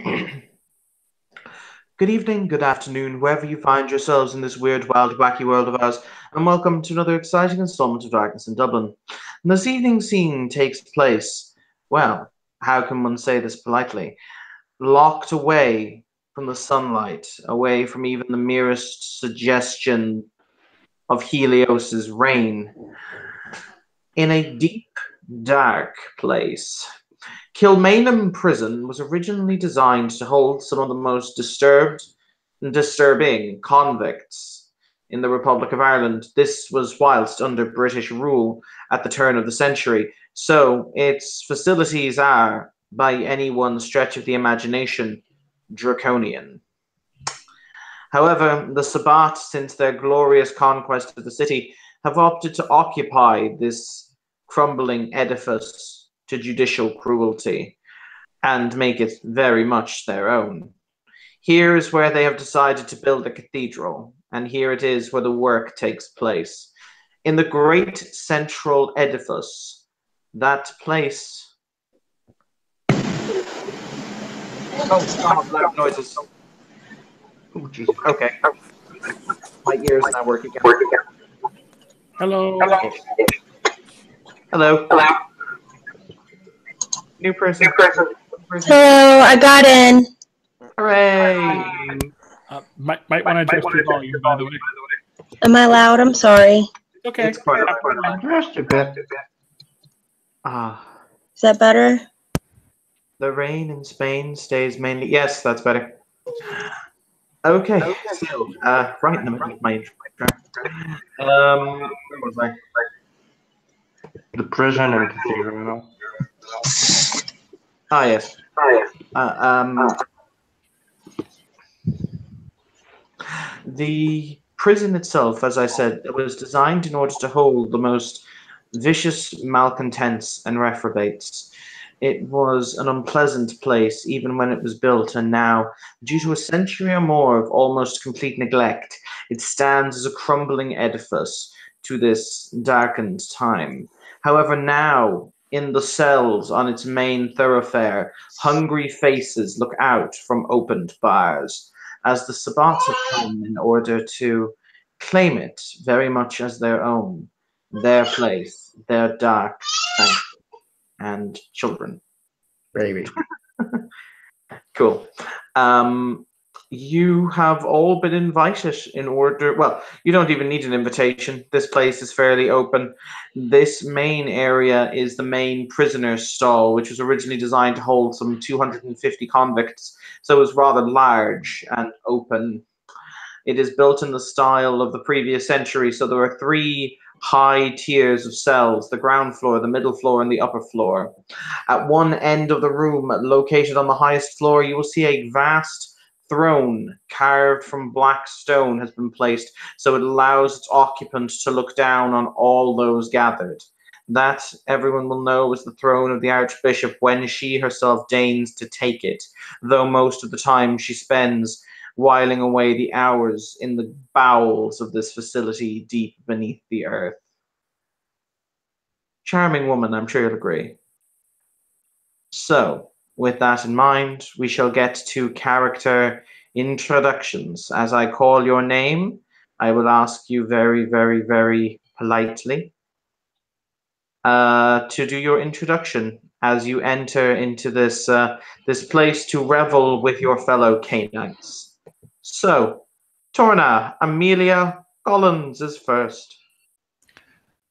Good evening, good afternoon, wherever you find yourselves in this weird, wild, wacky world of ours, and welcome to another exciting installment of Darkness in Dublin. And this evening's scene takes place, well, how can one say this politely? Locked away from the sunlight, away from even the merest suggestion of Helios's reign, in a deep, dark place. Kilmainham Prison was originally designed to hold some of the most disturbing convicts in the Republic of Ireland. This was whilst under British rule at the turn of the century, so its facilities are, by any one stretch of the imagination, draconian. However, the Sabbat, since their glorious conquest of the city, have opted to occupy this crumbling edifice to judicial cruelty and make it very much their own. Here is where they have decided to build a cathedral, and here it is where the work takes place. In the great central edifice, that place... Oh, stop, loud noises. Oh, Jesus. Okay. My ears now work again. Hello. Hello. New person. Hello, I got in. Hooray! Might want to adjust your volume, by the way. Am I loud? I'm sorry. Okay. It's quite just a bit. Is that better? The rain in Spain stays mainly... Yes, that's better. Okay, so, right in the middle of my intro. Where was I? The prison and cathedral, you know? Ah, yes. The prison itself, as I said, was designed in order to hold the most vicious malcontents and reprobates. It was an unpleasant place even when it was built, and now, due to a century or more of almost complete neglect, it stands as a crumbling edifice to this darkened time. However, now, in the cells on its main thoroughfare, hungry faces look out from opened bars, as the Sabbats have come in order to claim it very much as their own, their place, their dark sanctuary. And children. Baby. Cool. You have all been invited in order... Well, you don't even need an invitation. This place is fairly open. This main area is the main prisoner's stall, which was originally designed to hold some 250 convicts, so it was rather large and open. It is built in the style of the previous century, so there are three high tiers of cells: the ground floor, the middle floor, and the upper floor. At one end of the room, located on the highest floor, you will see a vast throne carved from black stone has been placed, so it allows its occupant to look down on all those gathered. That, everyone will know, is the throne of the Archbishop when she herself deigns to take it, though most of the time she spends whiling away the hours in the bowels of this facility deep beneath the earth. Charming woman, I'm sure you'll agree. So, with that in mind, we shall get to character introductions. As I call your name, I will ask you very, very, very politely to do your introduction as you enter into this this place to revel with your fellow Canaanites. So, Torna, Amelia Collins is first.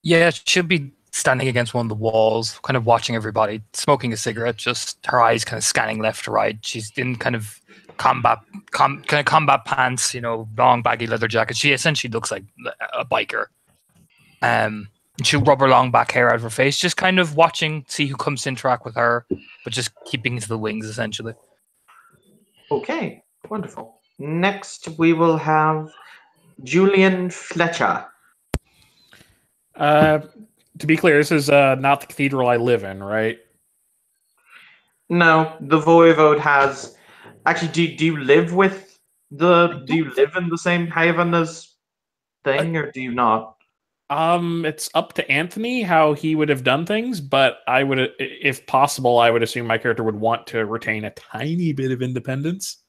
Yeah, she'll be standing against one of the walls, kind of watching everybody, smoking a cigarette, just her eyes kind of scanning left to right. She's in kind of combat pants, you know, long baggy leather jacket. She essentially looks like a biker. She'll rub her long back hair out of her face, just kind of watching, see who comes to interact with her, but just keeping to the wings, essentially. Okay, wonderful. Next, we will have Julian Fletcher. To be clear, this is not the cathedral I live in, right? No, the Voivode has... Actually, do you live with the... Do you live in the same haven as thing, or do you not? It's up to Anthony how he would have done things, but I would, if possible, I would assume my character would want to retain a tiny bit of independence.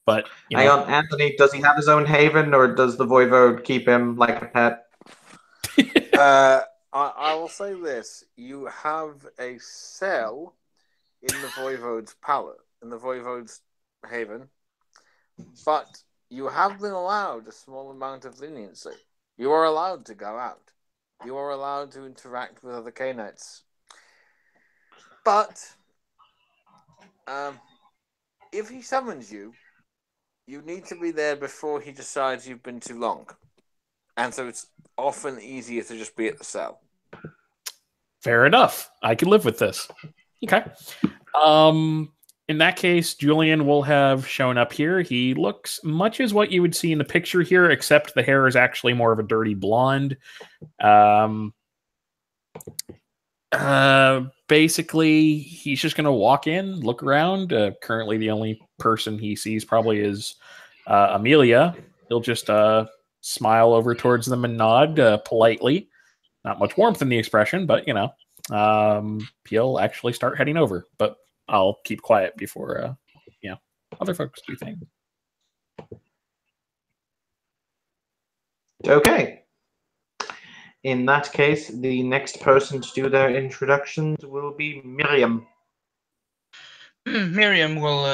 But Hang on, Anthony, does he have his own haven, or does the voivode keep him like a pet? I will say this: you have a cell in the voivode's palette, in the voivode's haven, but you have been allowed a small amount of leniency. You are allowed to go out. You are allowed to interact with other K-Knights. But if he summons you, you need to be there before he decides you've been too long. And so it's often easier to just be at the cell. Fair enough. I can live with this. Okay. In that case, Julian will have shown up here. He looks much as what you would see in the picture here, except the hair is actually more of a dirty blonde. Basically, he's just going to walk in, look around. Currently, the only person he sees probably is Amelia. He'll just smile over towards them and nod politely. Not much warmth in the expression, but, you know, he'll actually start heading over. But I'll keep quiet before, other folks do things. Okay. In that case, the next person to do their introductions will be Miriam. Miriam will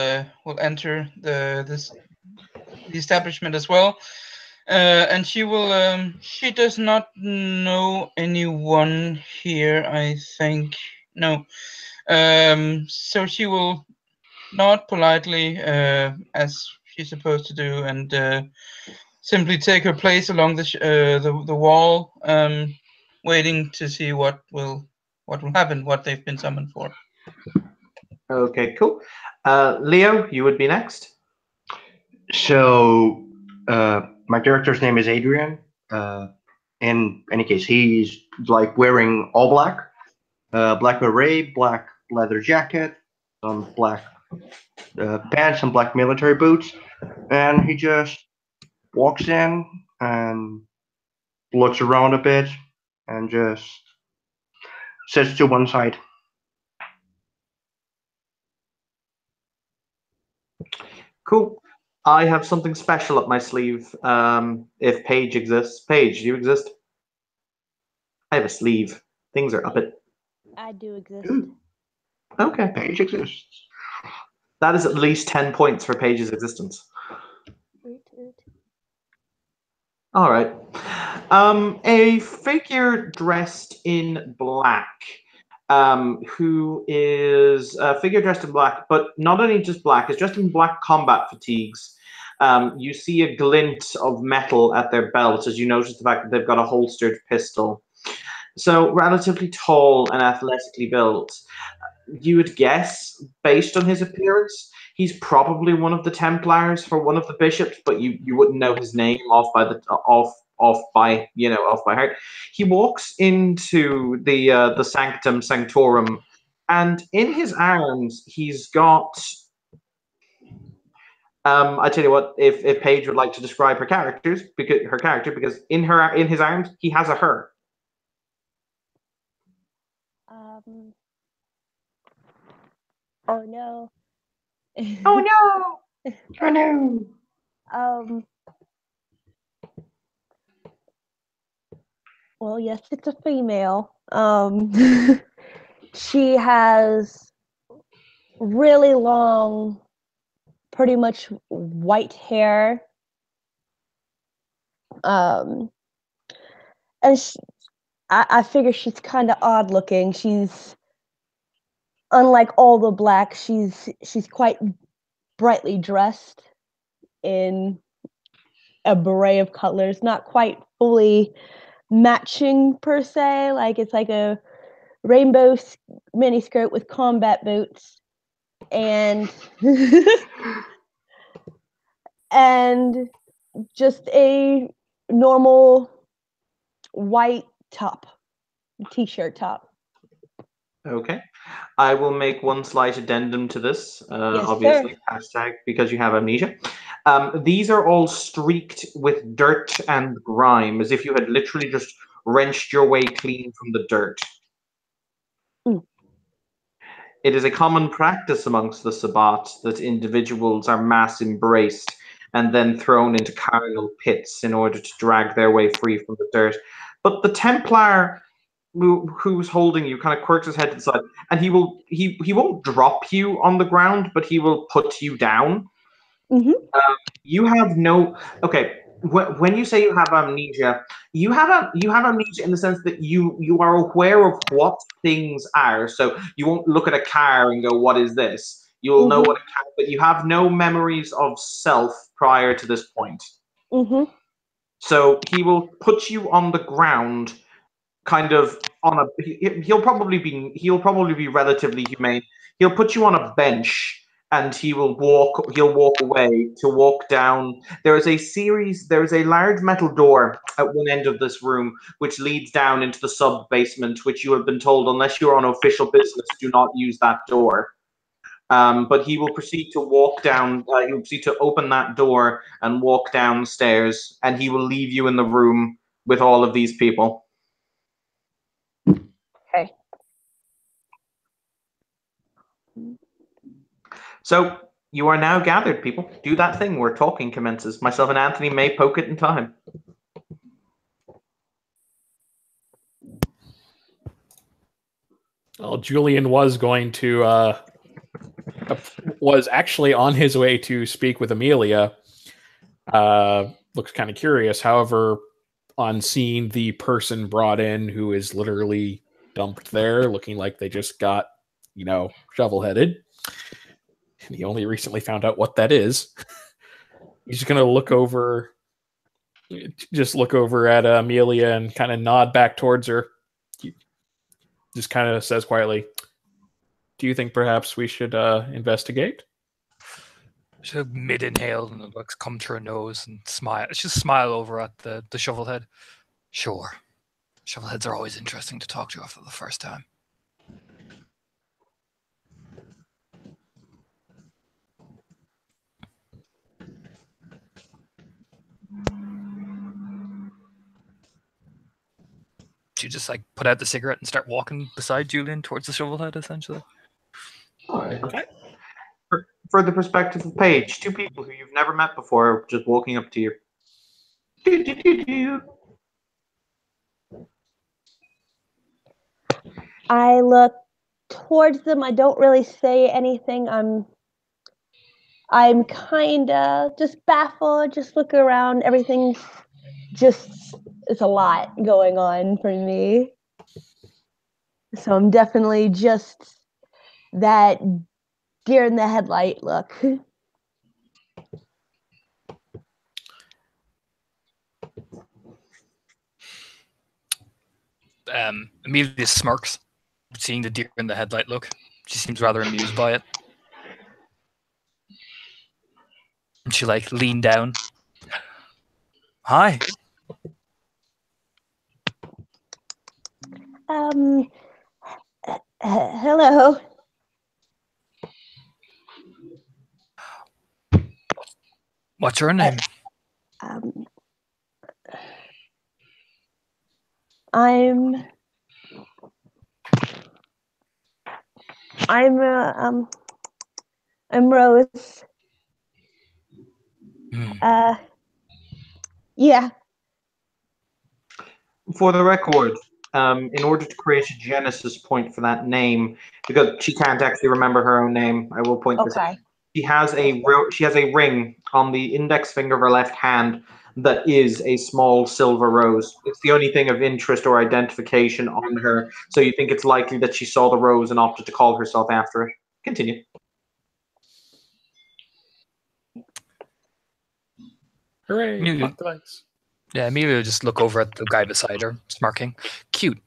enter the establishment as well, and she will. She does not know anyone here, I think. No. So she will nod politely, as she's supposed to do, and simply take her place along the wall, waiting to see what will happen, what they've been summoned for. Okay, cool. Leo, you would be next. So, my character's name is Adrian. In any case, he's like wearing all black, black beret, black leather jacket, some black pants, and black military boots, and he just walks in and looks around a bit and just sits to one side. Cool. I have something special up my sleeve. If Paige exists. Paige, do you exist? I have a sleeve. Things are up it. I do exist. Ooh. Okay. Paige exists. That is at least 10 points for Paige's existence. All right. A figure dressed in black, who is a figure dressed in black, but not only just black, is dressed in black combat fatigues. You see a glint of metal at their belt as you notice the fact that they've got a holstered pistol. So relatively tall and athletically built. You would guess, based on his appearance, he's probably one of the Templars for one of the bishops, but you wouldn't know his name off by heart. He walks into the Sanctum Sanctorum, and in his arms he's got. I tell you what, if Paige would like to describe her character, because in his arms he has a her. Oh no. Oh no! Oh no! Well, yes, it's a female. She has really long, pretty much white hair. And I figure she's kind of odd looking. She's unlike all the black. She's quite brightly dressed in a beret of colors, not quite fully matching per se. Like it's like a rainbow miniskirt with combat boots and and just a normal white top, t-shirt top. Okay. I will make one slight addendum to this, Yes, obviously, hashtag because you have amnesia. These are all streaked with dirt and grime, as if you had literally just wrenched your way clean from the dirt. It is a common practice amongst the Sabbat that individuals are mass embraced and then thrown into carnal pits in order to drag their way free from the dirt. But the Templar who's holding you kind of quirks his head to the side, and he won't drop you on the ground, but he will put you down. You have no when you say you have amnesia, you have amnesia in the sense that you are aware of what things are. So you won't look at a car and go, "What is this?" You'll know what a car, but you have no memories of self prior to this point. So he will put you on the ground, kind of on a. He'll probably be relatively humane. He'll put you on a bench. And he'll walk away to walk down. There is a large metal door at one end of this room, which leads down into the sub-basement, which you have been told, unless you're on official business, do not use that door. But he will proceed to walk down, he will proceed to open that door and walk downstairs, and he will leave you in the room with all of these people. Okay. So, you are now gathered, people. Do that thing where talking commences. Myself and Anthony may poke it in time. Well, Julian was going to, was actually on his way to speak with Amelia. Looks kind of curious. However, on seeing the person brought in who is literally dumped there, looking like they just got, shovel-headed, and he only recently found out what that is. He's just going to look over at Amelia and kind of nod back towards her. He just kind of says quietly, "Do you think perhaps we should investigate?" She'll mid-inhale and the looks come through her nose and smile. She'll smile over at the shovelhead. Sure. Shovelheads are always interesting to talk to after the first time. She just put out the cigarette and start walking beside Julian towards the shovelhead, essentially. Okay. For the perspective of Paige, two people who you've never met before just walking up to you. I look towards them. I don't really say anything. I'm kind of just baffled. Just look around. Everything's it's a lot going on for me. So I'm definitely just that deer in the headlight look. Amelia smirks, seeing the deer in the headlight look. She seems rather amused by it. And she leaned down. Hi. Hello. What's your name? I'm Rose. Yeah. For the record, in order to create a genesis point for that name, because she can't actually remember her own name, I will point this out. She has a ring on the index finger of her left hand that is a small silver rose. It's the only thing of interest or identification on her, so you think it's likely that she saw the rose and opted to call herself after it. Continue. Hooray! Yeah, Amelia just look over at the guy beside her, smirking. Cute.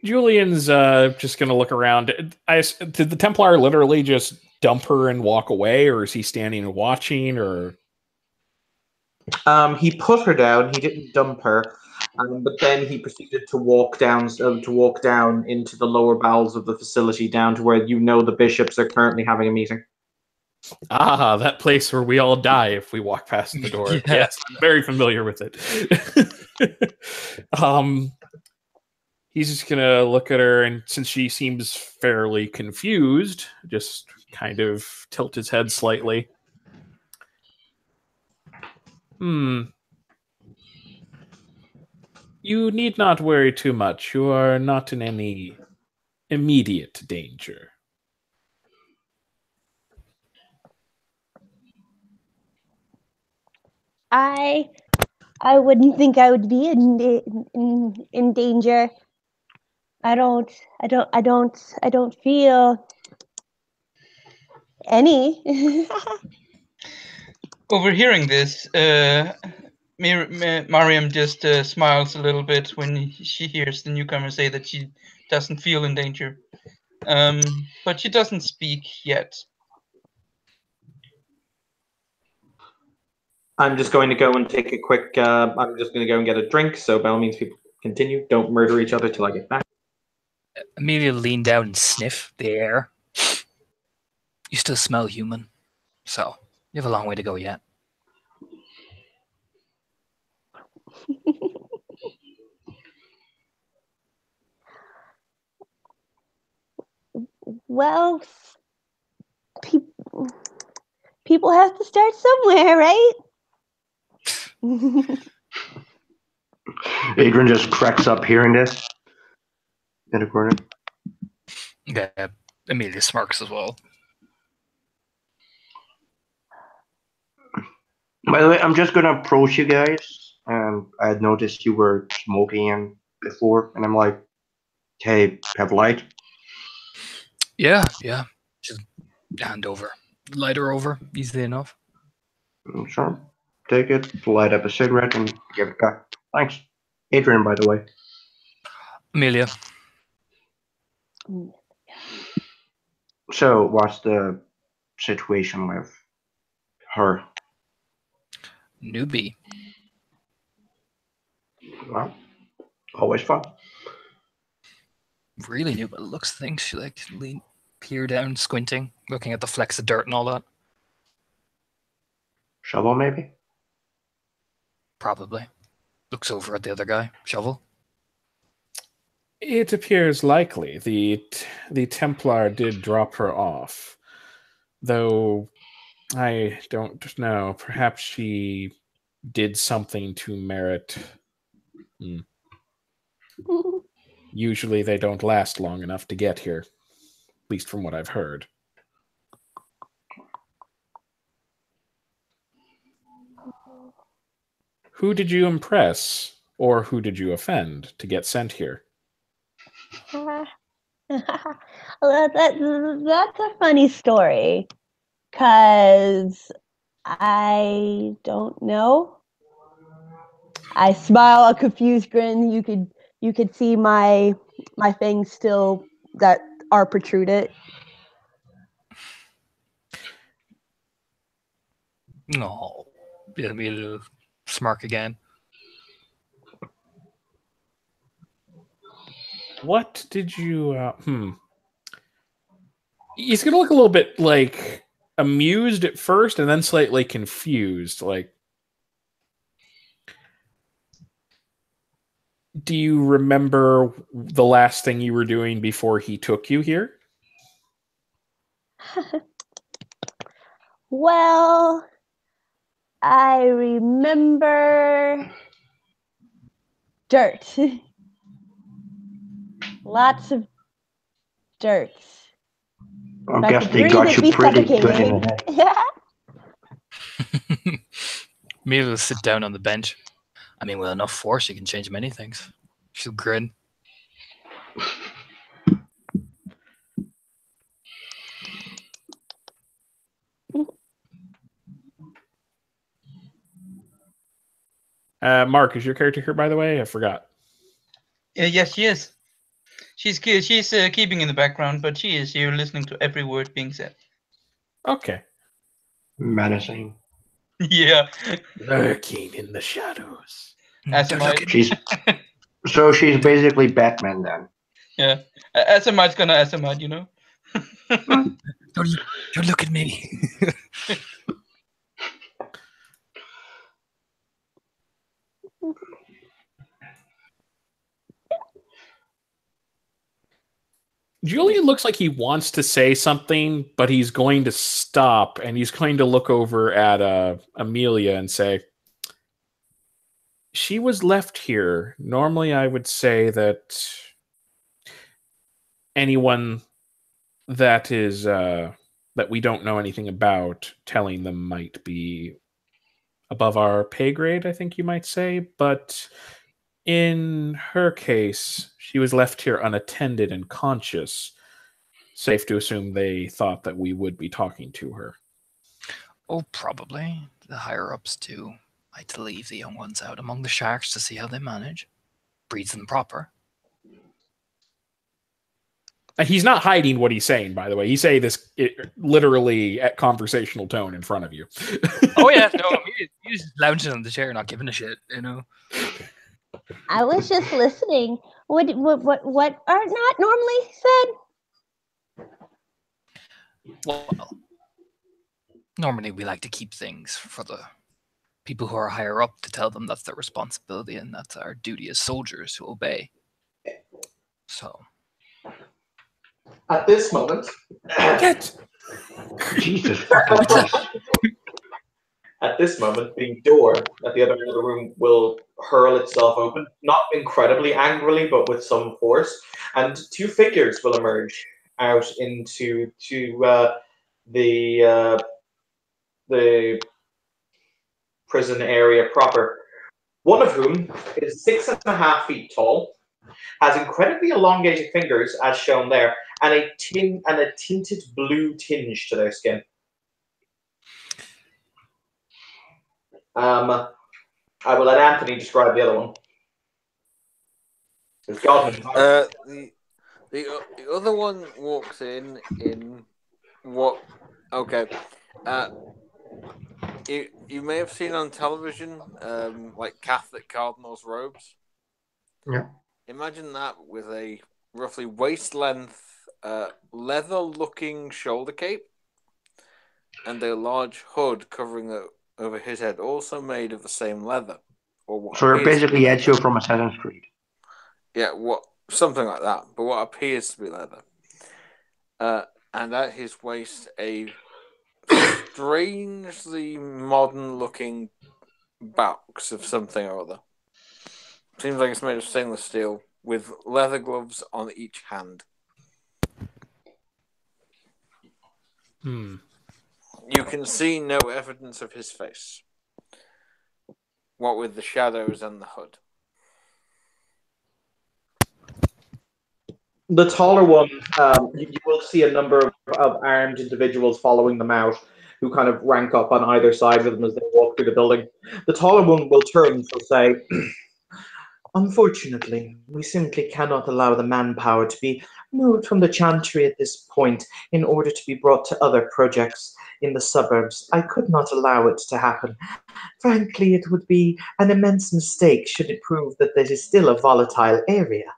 Julian's just going to look around. Did the Templar literally just dump her and walk away, or is he standing and watching, or? He put her down. He didn't dump her, but then he proceeded to walk down into the lower bowels of the facility, down to where the bishops are currently having a meeting. Ah, that place where we all die if we walk past the door. Yeah. Yes, I'm very familiar with it. He's just gonna look at her, and since she seems fairly confused, just kind of tilt his head slightly. You need not worry too much. You are not in any immediate danger. I wouldn't think I would be in danger. I don't feel any. Overhearing this, Mariam just smiles a little bit when she hears the newcomer say that she doesn't feel in danger. But she doesn't speak yet. I'm just going to go and take a quick. I'm just going to go and get a drink. So by all means, people continue. Don't murder each other till I get back. Amelia lean down and sniff the air. You still smell human, so you have a long way to go yet. Well, people have to start somewhere, right? Adrian just cracks up hearing this in the corner. Yeah, Amelia smirks as well. By the way, I'm just gonna approach you guys, and I had noticed you were smoking before, and I'm like, "Hey, have light." Yeah. Just hand over. Light her over, easily enough. Sure. Take it, light up a cigarette, and give it back. Thanks. Adrian, by the way. Amelia. So, what's the situation with her? Newbie. Well, always fun. Really new, but looks things she like peer down, squinting, looking at the flecks of dirt and all that. Shovel, maybe? Probably. Looks over at the other guy. Shovel. It appears likely the Templar did drop her off, though I don't know. Perhaps she did something to merit. Usually they don't last long enough to get here, at least from what I've heard. Who did you impress, or who did you offend to get sent here? That's a funny story, cause I don't know. I smile a confused grin. You could see my fangs still that are protruded. No. Amelia smirk again. What did you... He's going to look a little bit, like, amused at first and then slightly confused. Like, do you remember the last thing you were doing before he took you here? Well, I remember dirt. Lots of dirt. I guess they got you pretty good in the head. Amelia will sit down on the bench. I mean, with enough force, you can change many things. She'll grin. Mark, is your character here, by the way? I forgot. Yes, she is. She's keeping in the background, but she is here listening to every word being said. Okay. Menacing. Yeah. Lurking in the shadows. As am I. So she's basically Batman then. Yeah. As am I's gonna as am I, you know? Don't look at me. Julian looks like he wants to say something, but he's going to stop and he's going to look over at Amelia and say, she was left here. Normally, I would say that anyone that is that we don't know anything about, telling them might be above our pay grade, I think you might say. But in her case, she was left here unattended and conscious. Safe to assume they thought that we would be talking to her. Oh, probably. The higher-ups too like to leave the young ones out among the sharks to see how they manage. Breeds them proper. He's not hiding what he's saying, by the way. He's saying this literally at conversational tone in front of you. Oh, yeah. No, he's just lounging on the chair, not giving a shit, you know. I was just listening. What are not normally said? Well, normally we like to keep things for the people who are higher up to tell them that's their responsibility and that's our duty as soldiers to obey. So. At this moment, Jesus fucking Christ. At this moment, the door at the other end of the room will hurl itself open, not incredibly angrily, but with some force, and two figures will emerge out into the prison area proper. One of whom is 6.5 feet tall, has incredibly elongated fingers, as shown there, and a tinted blue tinge to their skin. I will let Anthony describe the other one. The other one walks in what? Okay. You may have seen on television, like Catholic cardinals' robes. Yeah. Imagine that with a roughly waist-length, leather-looking shoulder cape and a large hood covering over his head, also made of the same leather. So they're basically Ezio from Assassin's Creed. Yeah, something like that, but what appears to be leather. And at his waist, a strangely modern-looking box of something or other. Seems like it's made of stainless steel with leather gloves on each hand. You can see no evidence of his face. What with the shadows and the hood. The taller one, you will see a number of armed individuals following them out, who kind of rank up on either side of them as they walk through the building. The taller one will turn and say, unfortunately, we simply cannot allow the manpower to be moved from the Chantry at this point in order to be brought to other projects in the suburbs. I could not allow it to happen. Frankly, it would be an immense mistake should it prove that this is still a volatile area.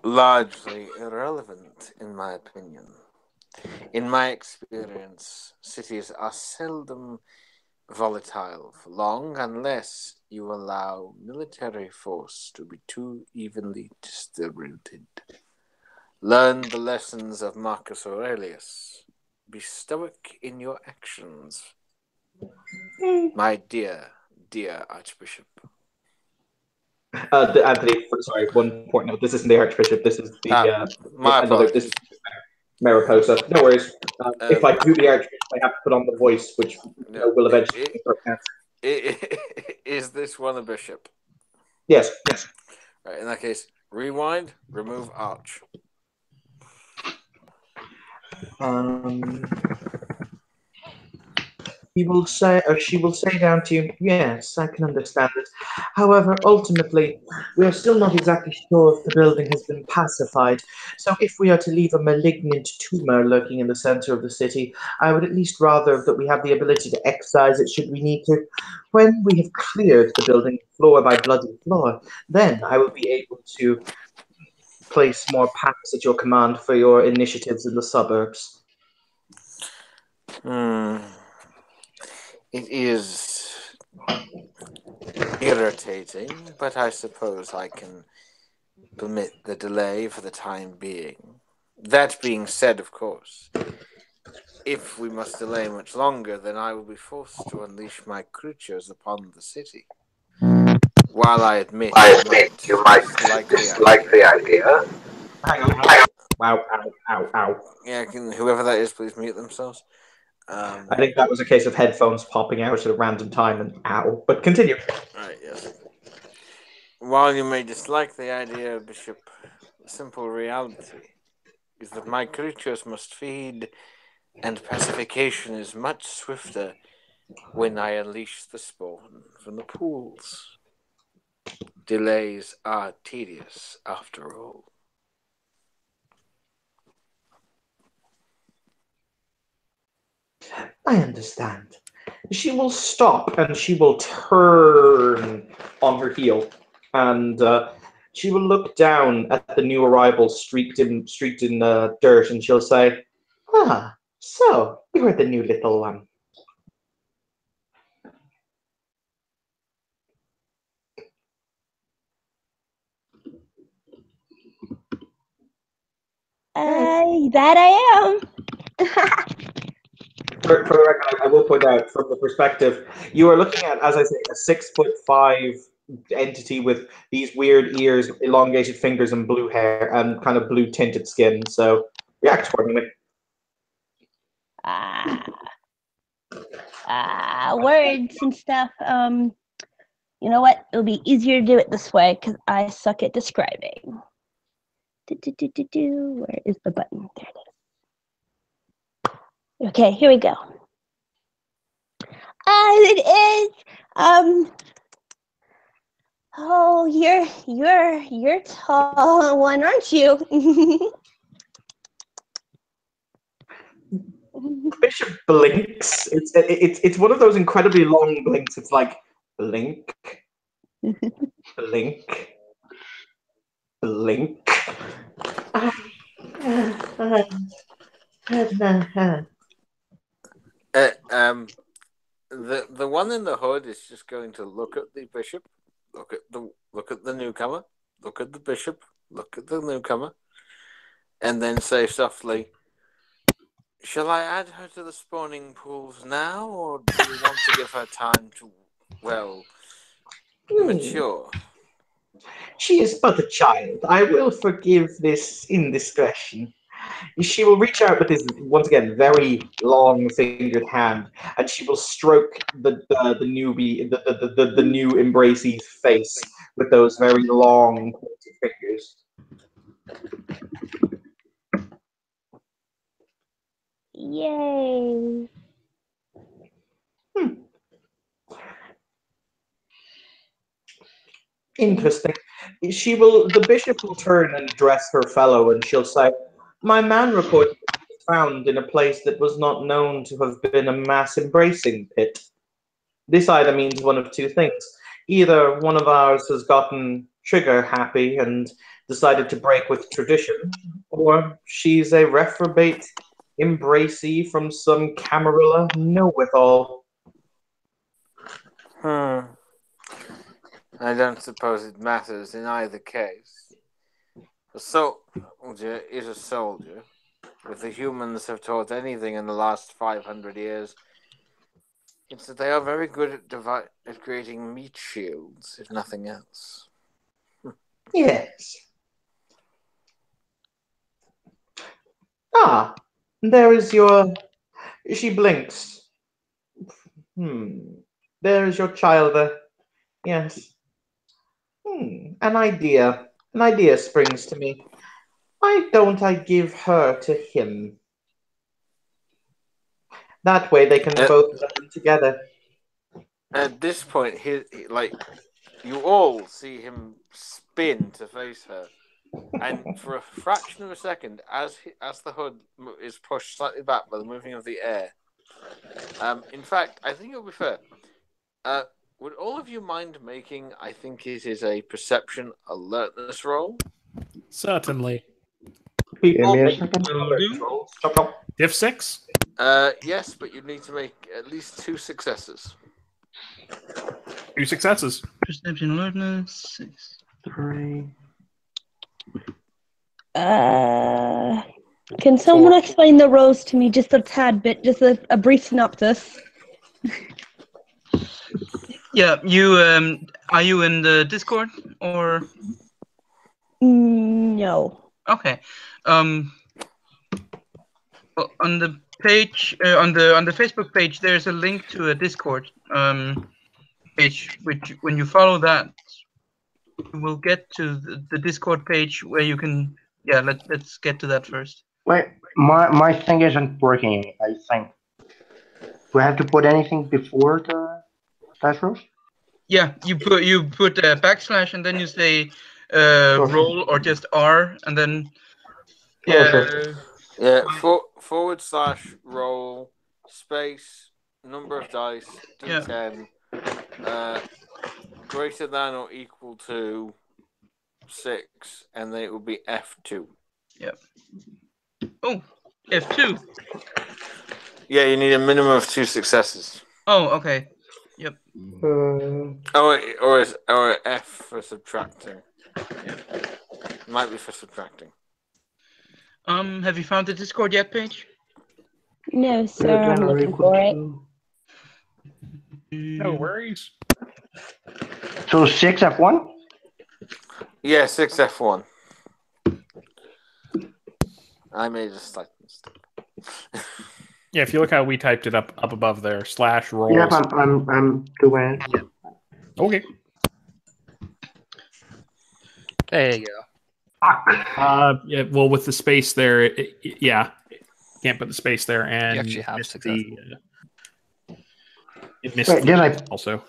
Largely irrelevant, in my opinion. In my experience, cities are seldom volatile for long unless you allow military force to be too evenly distributed. Learn the lessons of Marcus Aurelius. Be stoic in your actions. My dear Archbishop. Anthony, sorry, one point note. This isn't the Archbishop. This is this is Mariposa. No worries. If I do the Archbishop, I have to put on the voice, which will eventually Is this one a bishop? Yes. Right, in that case, rewind, remove Arch. He will say, or she will say down to you, yes, I can understand it. However, ultimately, we are still not exactly sure if the building has been pacified. So if we are to leave a malignant tumor lurking in the center of the city, I would at least rather that we have the ability to excise it should we need to. When we have cleared the building floor by bloody floor, then I will be able to place more packs at your command for your initiatives in the suburbs. It is irritating, but I suppose I can permit the delay for the time being. That being said, of course, if we must delay much longer, then I will be forced to unleash my creatures upon the city. While I admit you might dislike the idea. Hang on, hang on. Ow, ow, ow. Yeah, can whoever that is please mute themselves? I think that was a case of headphones popping out at a random time and ow. But continue. Right, yes. While you may dislike the idea, Bishop, the simple reality is that my creatures must feed, and pacification is much swifter when I unleash the spawn from the pools. Delays are tedious, after all. I understand. She will stop and she will turn on her heel, and she will look down at the new arrival streaked in dirt, and she'll say, "Ah, so you are the new little one." That I am. For the record, I will point out from the perspective you are looking at, as I say, a 6'5" entity with these weird ears, elongated fingers, and blue hair, and kind of blue tinted skin. So react accordingly. Words and stuff. You know what? It'll be easier to do it this way because I suck at describing. Where is the button? There it is. Okay, here we go. It is. Oh, you're tall one, aren't you? Bishop blinks. It's one of those incredibly long blinks. It's like blink, blink, blink. The one in the hood is just going to look at the bishop, look at the newcomer, look at the bishop, look at the newcomer, and then say softly, "Shall I add her to the spawning pools now, or do we want to give her time to, mature?" She is but a child. I will forgive this indiscretion. She will reach out with this, once again, very long-fingered hand, and she will stroke the newbie, the new embracee's face with those very long, pointed fingers. Yay! Interesting. The bishop will turn and address her fellow, and she'll say, "My man report was found in a place that was not known to have been a mass embracing pit. This either means one of two things. Either one of ours has gotten trigger happy and decided to break with tradition, or she's a reprobate embracee from some Camarilla know-with-all." I don't suppose it matters in either case. A soldier is a soldier. If the humans have taught anything in the last 500 years, it's that they are very good at creating meat shields, if nothing else. Yes. Ah, there is your... She blinks. There is your child there. Yes. An idea. An idea springs to me. Why don't I give her to him? That way they can both learn together. At this point, you all see him spin to face her, and for a fraction of a second, as the hood is pushed slightly back by the moving of the air. In fact, I think it'll be fair. Would all of you mind making, I think it is a perception alertness roll? Certainly. People, Give me a make second. other Do. controls. Chop, chop. Diff 6? Yes, but you need to make at least 2 successes. 2 successes. Perception alertness 6. 3. Can someone 4. explain the roles to me just a tad bit, just a brief synopsis? Yeah, you are you in the Discord or No. okay? Well, on the page on the Facebook page, there's a link to a Discord page. Which when you follow that, you will get to the Discord page where you can. Yeah, let's get to that first. Wait, my thing isn't working, I think. Do I have to put anything before the slash rows? Yeah, you put a backslash and then you say roll or just R and then Oh, Yeah, /roll space number of dice d10 greater than or equal to 6, and then it will be F2. Yep. Oh, F2. Yeah, you need a minimum of 2 successes. Oh, okay. Yep. Or F for subtracting. Might be for subtracting. Have you found the Discord yet, Paige? No, sir. I'm looking for it. No worries. So 6 F1? Yeah, 6 F1. I made a slight mistake. Yeah, if you look how we typed it up above there, / rolls. Yep, I'm doing it. Okay. There you go. Yeah, well, with the space there, yeah, can't put the space there, and You actually have missed success. it missed Wait, the did I? also,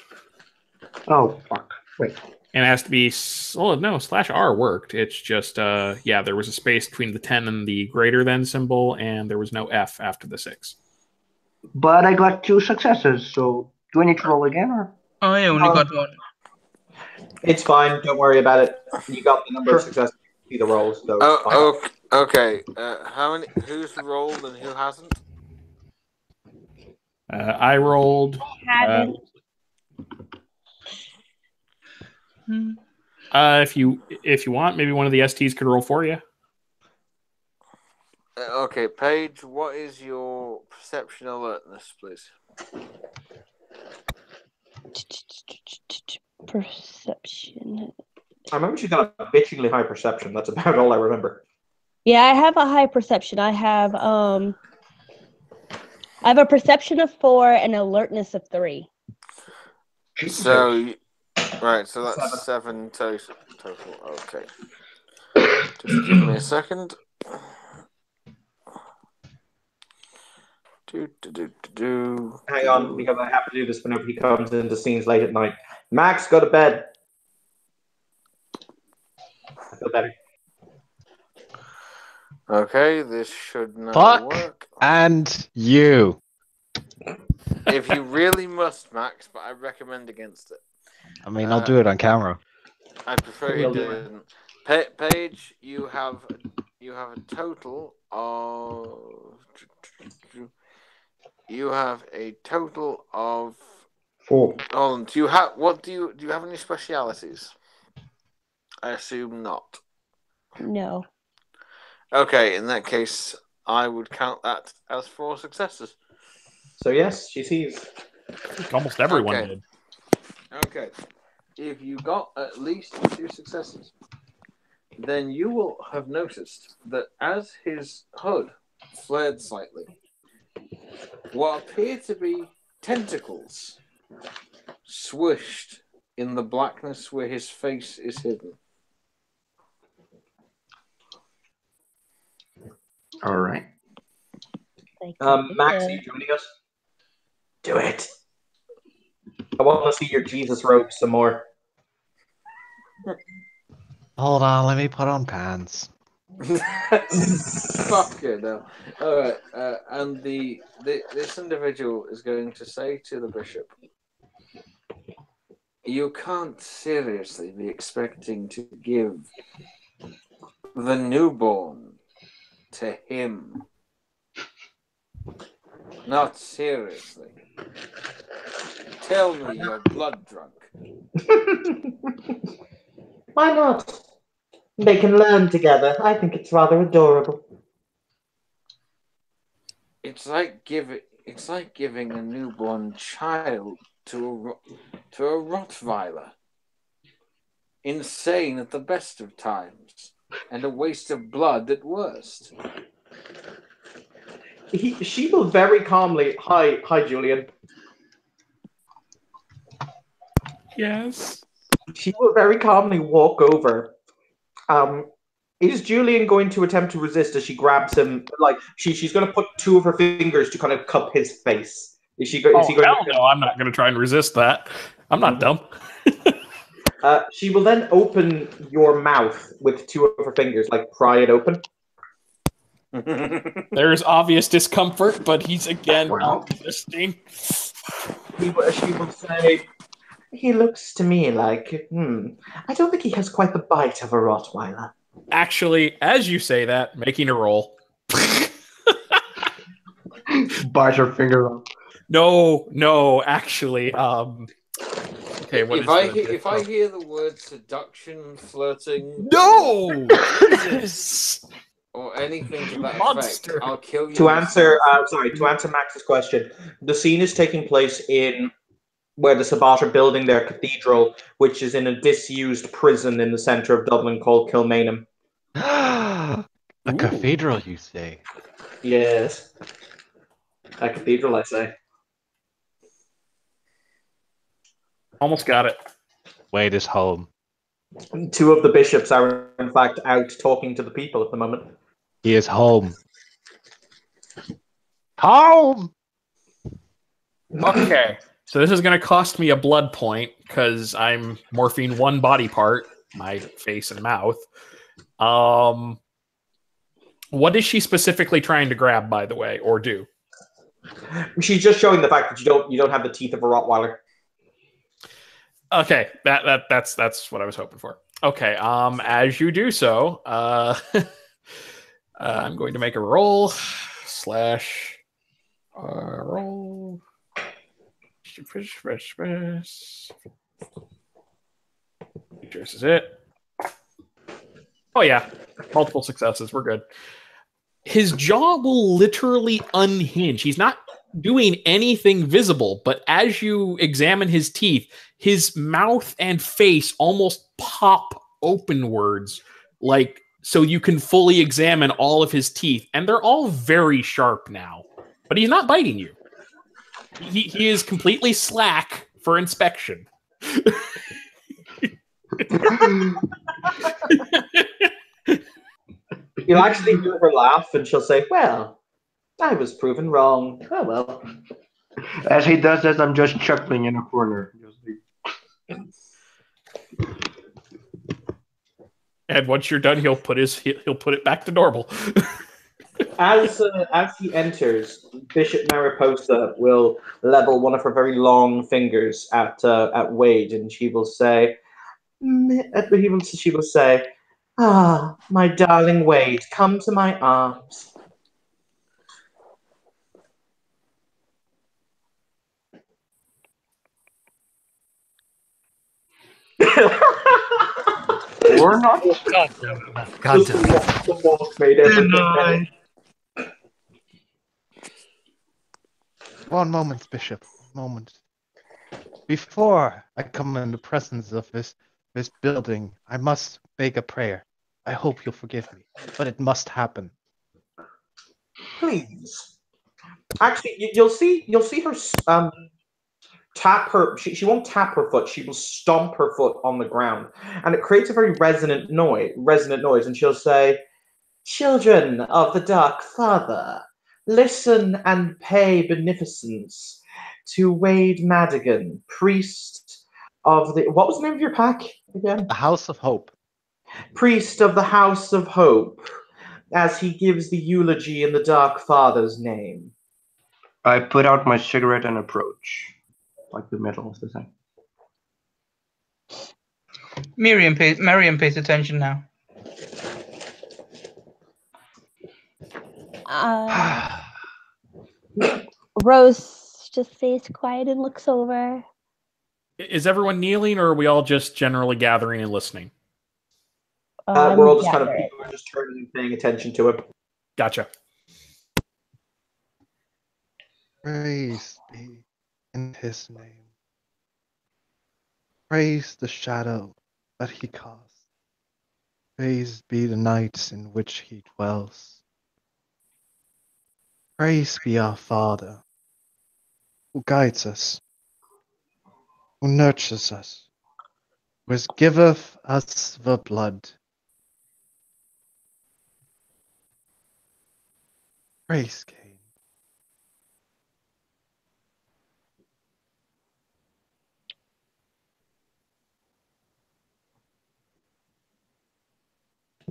Oh, fuck. Wait. and it has to be. Oh no, /R worked. It's just yeah, there was a space between the 10 and the greater than symbol, and there was no F after the 6. But I got 2 successes, so do I need to roll again, or? Oh, I only got one. It's fine. Don't worry about it. You got the number of successes. See the rolls, so it's fine. Okay. How many? Who's rolled and who hasn't? I rolled. Haven't. If you want, maybe one of the STs could roll for you. Okay, Paige, what is your perception alertness, please? Perception. I remember she's got a bitchingly high perception. That's about all I remember. Yeah, I have a high perception. I have a perception of 4 and alertness of 3. So, right, so that's 7 total. Okay. Just give me a second. Hang on, because I have to do this whenever he comes into scenes late at night. Max, go to bed. I feel better. Okay, this should now Fuck work. and you. If you really must, Max, but I recommend against it. I mean, I'll do it on camera. I prefer you didn't. Paige, you have a total of. You have a total of 4. do you have any specialities? I assume not. No. Okay, in that case, I would count that as 4 successes. So yes, she sees. I think almost everyone Okay. did. Okay. If you got at least 2 successes, then you will have noticed that as his hood flared slightly, what appear to be tentacles swished in the blackness where his face is hidden. All right. Max, are you joining us? Do it. I want to see your Jesus robe some more. Hold on, let me put on pants. Fuck it, no. All right, and this individual is going to say to the bishop, "You can't seriously be expecting to give the newborn to him. Not seriously. Tell me you're blood drunk. Why not? They can learn together. I think it's rather adorable. It's like giving a newborn child to a Rottweiler. Insane at the best of times, and a waste of blood at worst. She will very calmly. Hi, Julian. Yes. She will very calmly walk over. Is Julian going to attempt to resist as she grabs him? Like she's going to put two of her fingers to kind of cup his face. Is he going hell no, I'm not going to try and resist that. I'm not dumb. She will then open your mouth with two of her fingers, like pry it open. There's obvious discomfort, but he's again not resisting. She will say, "He looks to me like, I don't think he has quite the bite of a Rottweiler." Actually, as you say that, making a roll. Bite her finger off. No, actually, okay, what if I hear the word seduction, flirting, Jesus! or anything to that Monster. effect, I'll kill you. To answer Max's question, the scene is taking place in where the Sabbat are building their cathedral, which is in a disused prison in the centre of Dublin called Kilmainham. A cathedral, you say? Yes. A cathedral, I say. Almost got it. Wade is home. Two of the bishops are, in fact, out talking to the people at the moment. He is home. Home! Okay, so this is going to cost me a blood point because I'm morphing one body part, my face and mouth. What is she specifically trying to grab, by the way, or do? She's just showing the fact that you don't have the teeth of a Rottweiler. Okay, that's what I was hoping for. Okay, as you do so, I'm going to make a roll roll. This is it. Oh yeah, multiple successes. We're good. His jaw will literally unhinge. He's not doing anything visible, but as you examine his teeth, his mouth and face almost pop openwards, like so you can fully examine all of his teeth, and they're all very sharp now. But he's not biting you. He is completely slack for inspection. You'll actually hear her laugh, and she'll say, "Well, I was proven wrong. Oh well." As he does this, I'm just chuckling in a corner. And once you're done, he'll put it back to normal. As he enters, Bishop Mariposa will level one of her very long fingers at Wade, and she will say, "Ah, my darling Wade, come to my arms." Or not. God damn it. God damn it. The walk made everything better. One moment, Bishop. Moment. Before I come in the presence of this building, I must make a prayer. I hope you'll forgive me, but it must happen. Please. Actually, you'll see her tap her. She won't tap her foot. She will stomp her foot on the ground, and it creates a very resonant noise. And she'll say, "Children of the Dark Father, listen and pay beneficence to Wade Madigan, priest of the..." What was the name of your pack again? The House of Hope. Priest of the House of Hope, as he gives the eulogy in the Dark Father's name. I put out my cigarette and approach, like the middle of the thing. Mariam pays attention now. Rose just stays quiet and looks over. Is everyone kneeling, or are we all just generally gathering and listening? We're all just kind of gathering. people are just turning and paying attention to it. Gotcha. Praise be in his name. Praise the shadow that he casts. Praise be the nights in which he dwells. Praise be our Father, who guides us, who nurtures us, who giveth us the blood. Praise Cain.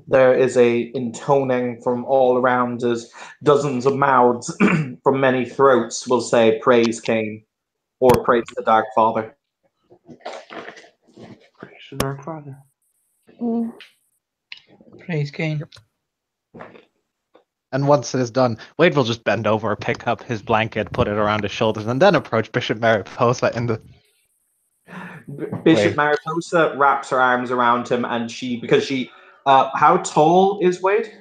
There is a intoning from all around as dozens of mouths from many throats will say praise Cain or praise the Dark Father. Praise the Dark Father. Mm. Praise Cain. And once it is done, Wade will just bend over, pick up his blanket, put it around his shoulders, and then approach Bishop Mariposa in the... Bishop Wait. Mariposa wraps her arms around him, and because she, how tall is Wade?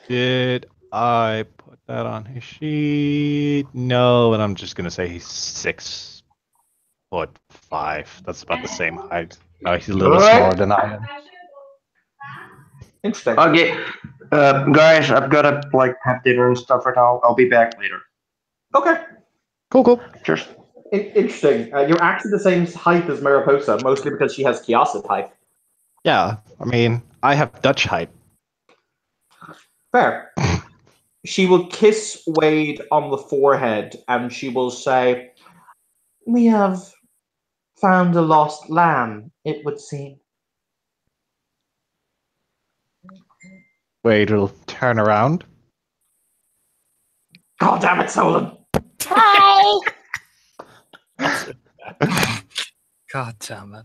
Did I put that on his sheet? No, and I'm just gonna say he's 6'5". That's about the same height. No, he's a little Alright. smaller than I am. Interesting. Okay, guys, I've gotta have dinner and stuff right now. I'll be back later. Okay. Cool. Cheers. Interesting. You're actually the same height as Mariposa, mostly because she has Kiasit height. Yeah, I mean, I have Dutch height. Fair. She will kiss Wade on the forehead, and she will say, "We have found a lost lamb, it would seem." Wade will turn around. God damn it, Solon! Hi! God damn it.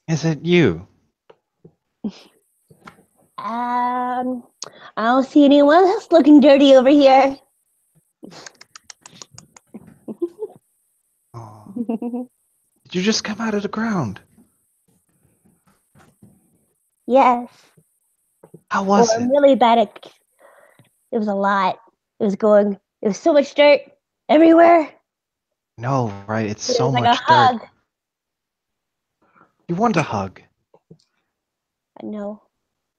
Is it you? I don't see anyone else looking dirty over here. Oh, did you just come out of the ground? Yes. How was Well, it? I'm really bad at. It was a lot. It was so much dirt everywhere. No, right? It's It so was like much a hug. dirt. You want a hug? I know.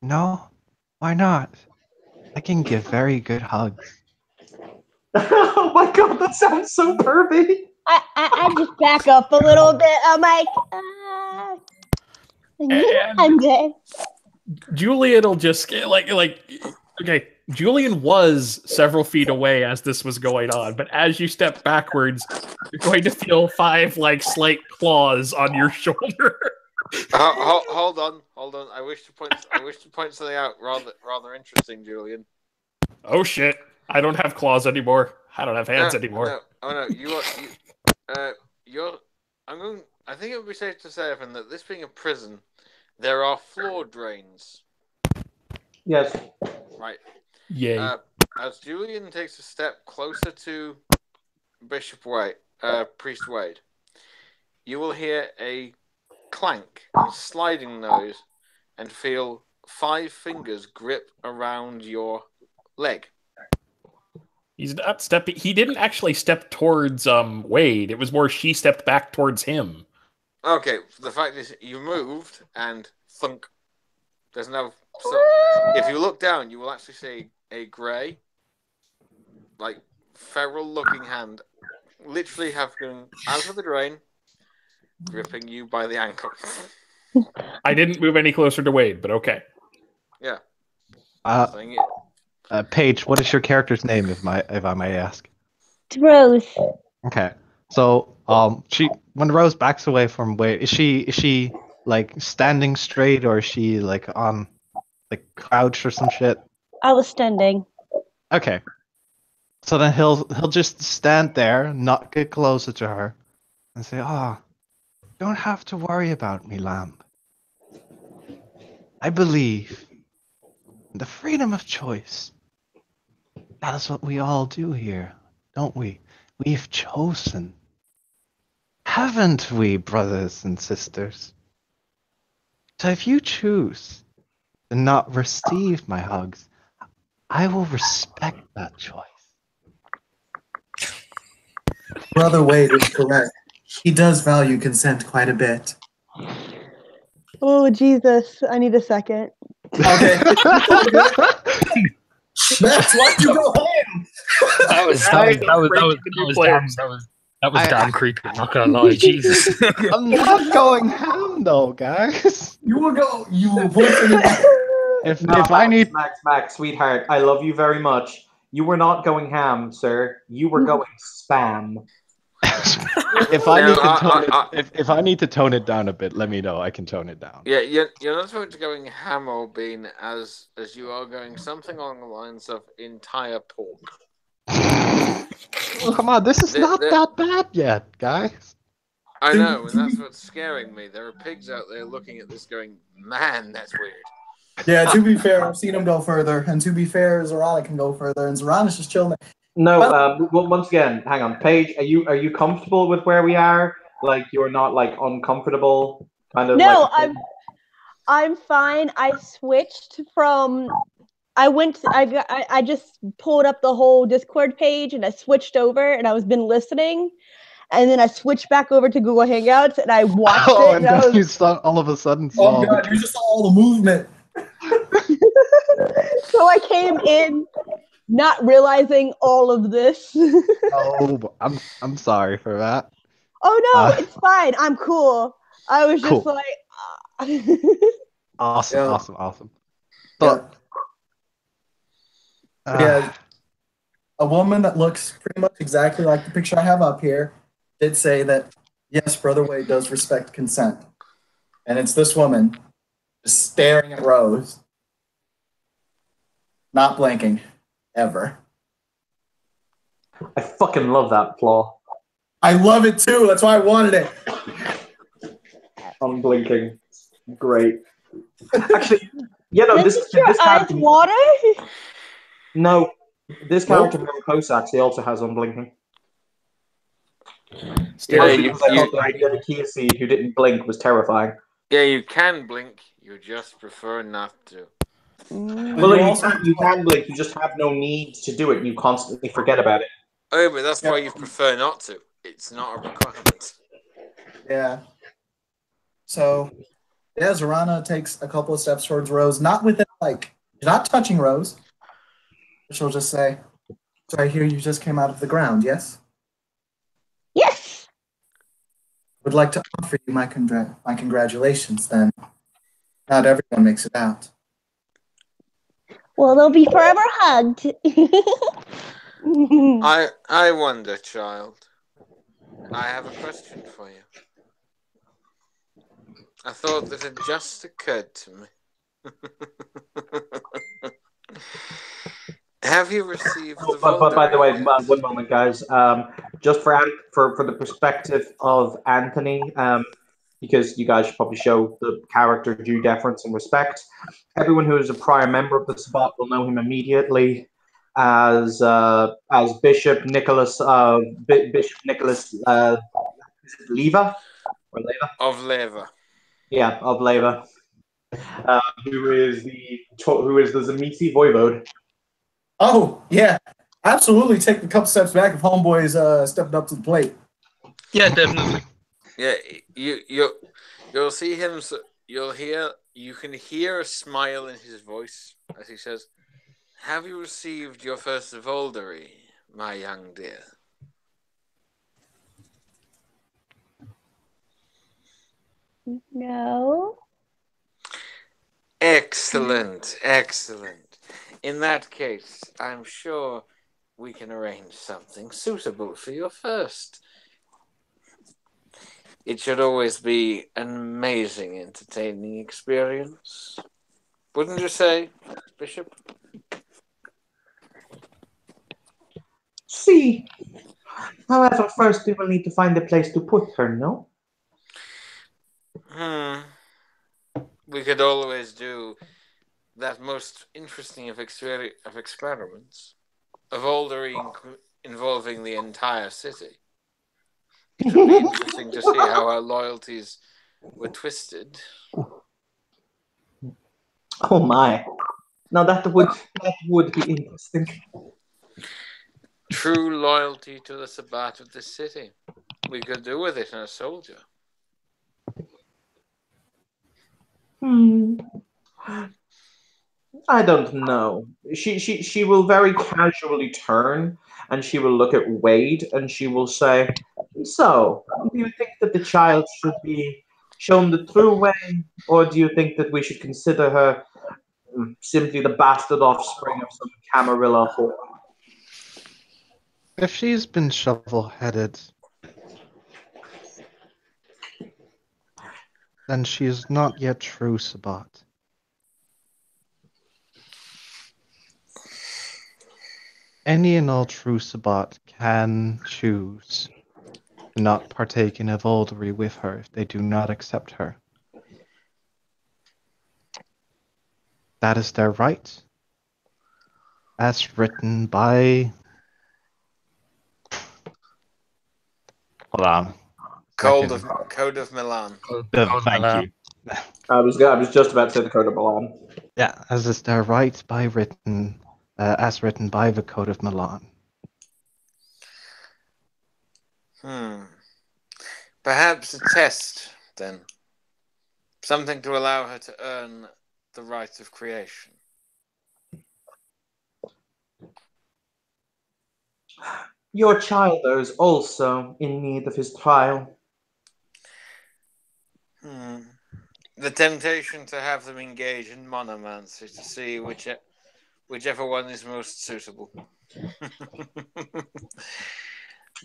No? Why not? I can give very good hugs. Oh my god, that sounds so pervy! I just back up a little bit. I'm like, I'm good. Julian will just okay. Julian was several feet away as this was going on, but as you step backwards, you're going to feel 5 slight claws on your shoulder. Hold on. I wish to point something out rather interesting, Julian. Oh shit! I don't have claws anymore. I don't have hands anymore. No. Oh no, you're. I think it would be safe to say, Evan, that this being a prison, there are floor drains. Yes. Right. Yay. As Julian takes a step closer to Priest Wade, you will hear a clank and sliding noise and feel 5 fingers grip around your leg. He's not stepping. He didn't actually step towards Wade. It was more she stepped back towards him. Okay, the fact is you moved and thunk. There's no. So if you look down, you will actually see a grey, feral-looking hand, literally have gone out of the drain, gripping you by the ankle. I didn't move any closer to Wade, but okay. Yeah. Paige, what is your character's name, if I may ask? It's Rose. Okay. So, when Rose backs away from Wade, is she standing straight, or is she on crouched or some shit? I was standing. Okay. So then he'll just stand there, not get closer to her, and say, don't have to worry about me, lamb. I believe in the freedom of choice. That is what we all do here, don't we? We've chosen. Haven't we, brothers and sisters? So if you choose to not receive my hugs, I will respect that choice. Brother Wade is correct. He does value consent quite a bit. Oh Jesus! I need a second. Okay. That's why you go home. That was damn creepy. I'm not gonna lie, Jesus. I'm not going ham though, guys. You will put it in. If I need Max, sweetheart, I love you very much. You were not going ham, sir. You were going spam. if I need to tone it down a bit, let me know. I can tone it down. Yeah, you're not supposed to going ham or bean as you are going something along the lines of entire pork. Come on, this is not that bad yet, guys. I know, and that's what's scaring me. There are pigs out there looking at this going, man, that's weird. Yeah, to be fair, I've seen him go further, and to be fair, Zorana can go further, and Zorana's just chilling. No, well, once again, hang on, Paige. Are you comfortable with where we are? Like you're not like uncomfortable, kind of. No, like, I'm fine. I switched from. I just pulled up the whole Discord page and I switched over and I was been listening, and then I switched back over to Google Hangouts and I watched it. And then you all of a sudden saw. Oh God, you just saw all the movement. So I came in not realizing all of this. Oh, I'm sorry for that. Oh no, it's fine. I'm cool. I was just Cool. like, Awesome, Yeah. awesome. Yeah. But Yeah, a woman that looks pretty much exactly like the picture I have up here did say that, yes, Brother Wade does respect consent. And it's this woman just staring at Rose, not blinking, ever. I fucking love that flaw. I love it too. That's why I wanted it. Unblinking, great. Actually, this your eyes character. water? No, this character very close actually also has unblinking. Yeah, I thought the idea of a Kia Seed who didn't blink was terrifying. Yeah, you can blink. You just prefer not to. Well, you can blink. You just have no need to do it. You constantly forget about it. Oh, but that's why you prefer not to. It's not a requirement. Yeah. So, yeah, Zorana takes a couple of steps towards Rose, not within, like, not touching Rose. She'll just say, so I hear you just came out of the ground, yes? Yes. Would like to offer you my congratulations, then. Not everyone makes it out. Well, they'll be forever hugged. I wonder, child. I have a question for you. I thought that had just occurred to me. Have you received the But by the way, Voldemort? one moment, guys. Just for the perspective of Anthony, because you guys should probably show the character due deference and respect. Everyone who is a prior member of the Spot will know him immediately as Bishop Nicholas Leva or Leva? Of Leva. Yeah, of Leva. Who is the Zamisi Voivode. Oh, yeah. Absolutely take a couple steps back if Homeboy's stepping up to the plate. Yeah, definitely. Yeah, you'll see him. You can hear a smile in his voice as he says, "Have you received your first Voldery, my young dear?" No. Excellent, excellent. In that case, I'm sure we can arrange something suitable for your first. It should always be an amazing, entertaining experience. Wouldn't you say, Bishop? See, However, first we will need to find a place to put her, no? We could always do that most interesting of experiments of altering involving the entire city. It would be interesting to see how our loyalties were twisted. Oh my. Now that would be interesting. True loyalty to the Sabbat of this city. We could do with it in a soldier. I don't know. She will very casually turn and she will look at Wade and she will say, "So, do you think that the child should be shown the true way, or do you think that we should consider her simply the bastard offspring of some Camarilla whore?" If she's been shovel-headed, then she is not yet true Sabbat. Any and all true Sabbat can choose to not partake in Evoldery with her if they do not accept her. That is their right, as written by... Hold on. Code of Milan. Thank you. I was just about to say the Code of Milan. Yeah, as is their right by written, as written by the Code of Milan. Perhaps a test, then. Something to allow her to earn the right of creation. Your child is also in need of his trial. The temptation to have them engage in monomancy to see whichever one is most suitable.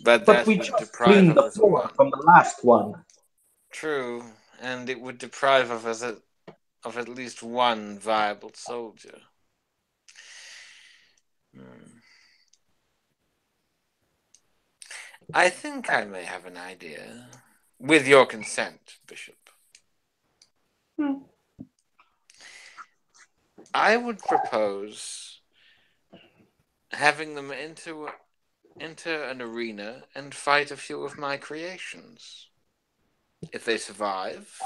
But we would just deprive cleaned the us of floor one. from the last one. True, and it would deprive of us of at least one viable soldier. I think I may have an idea. With your consent, Bishop. I would propose having them enter an arena and fight a few of my creations. If they survive,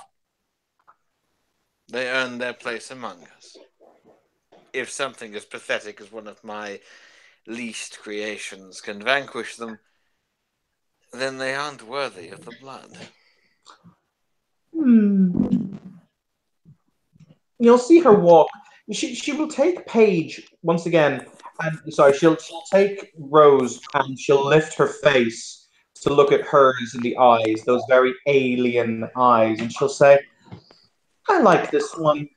they earn their place among us. If something as pathetic as one of my least creations can vanquish them, then they aren't worthy of the blood. You'll see her walk. She will take Paige once again, and she'll take Rose and she'll lift her face to look at hers in the eyes, those very alien eyes, and she'll say, "I like this one.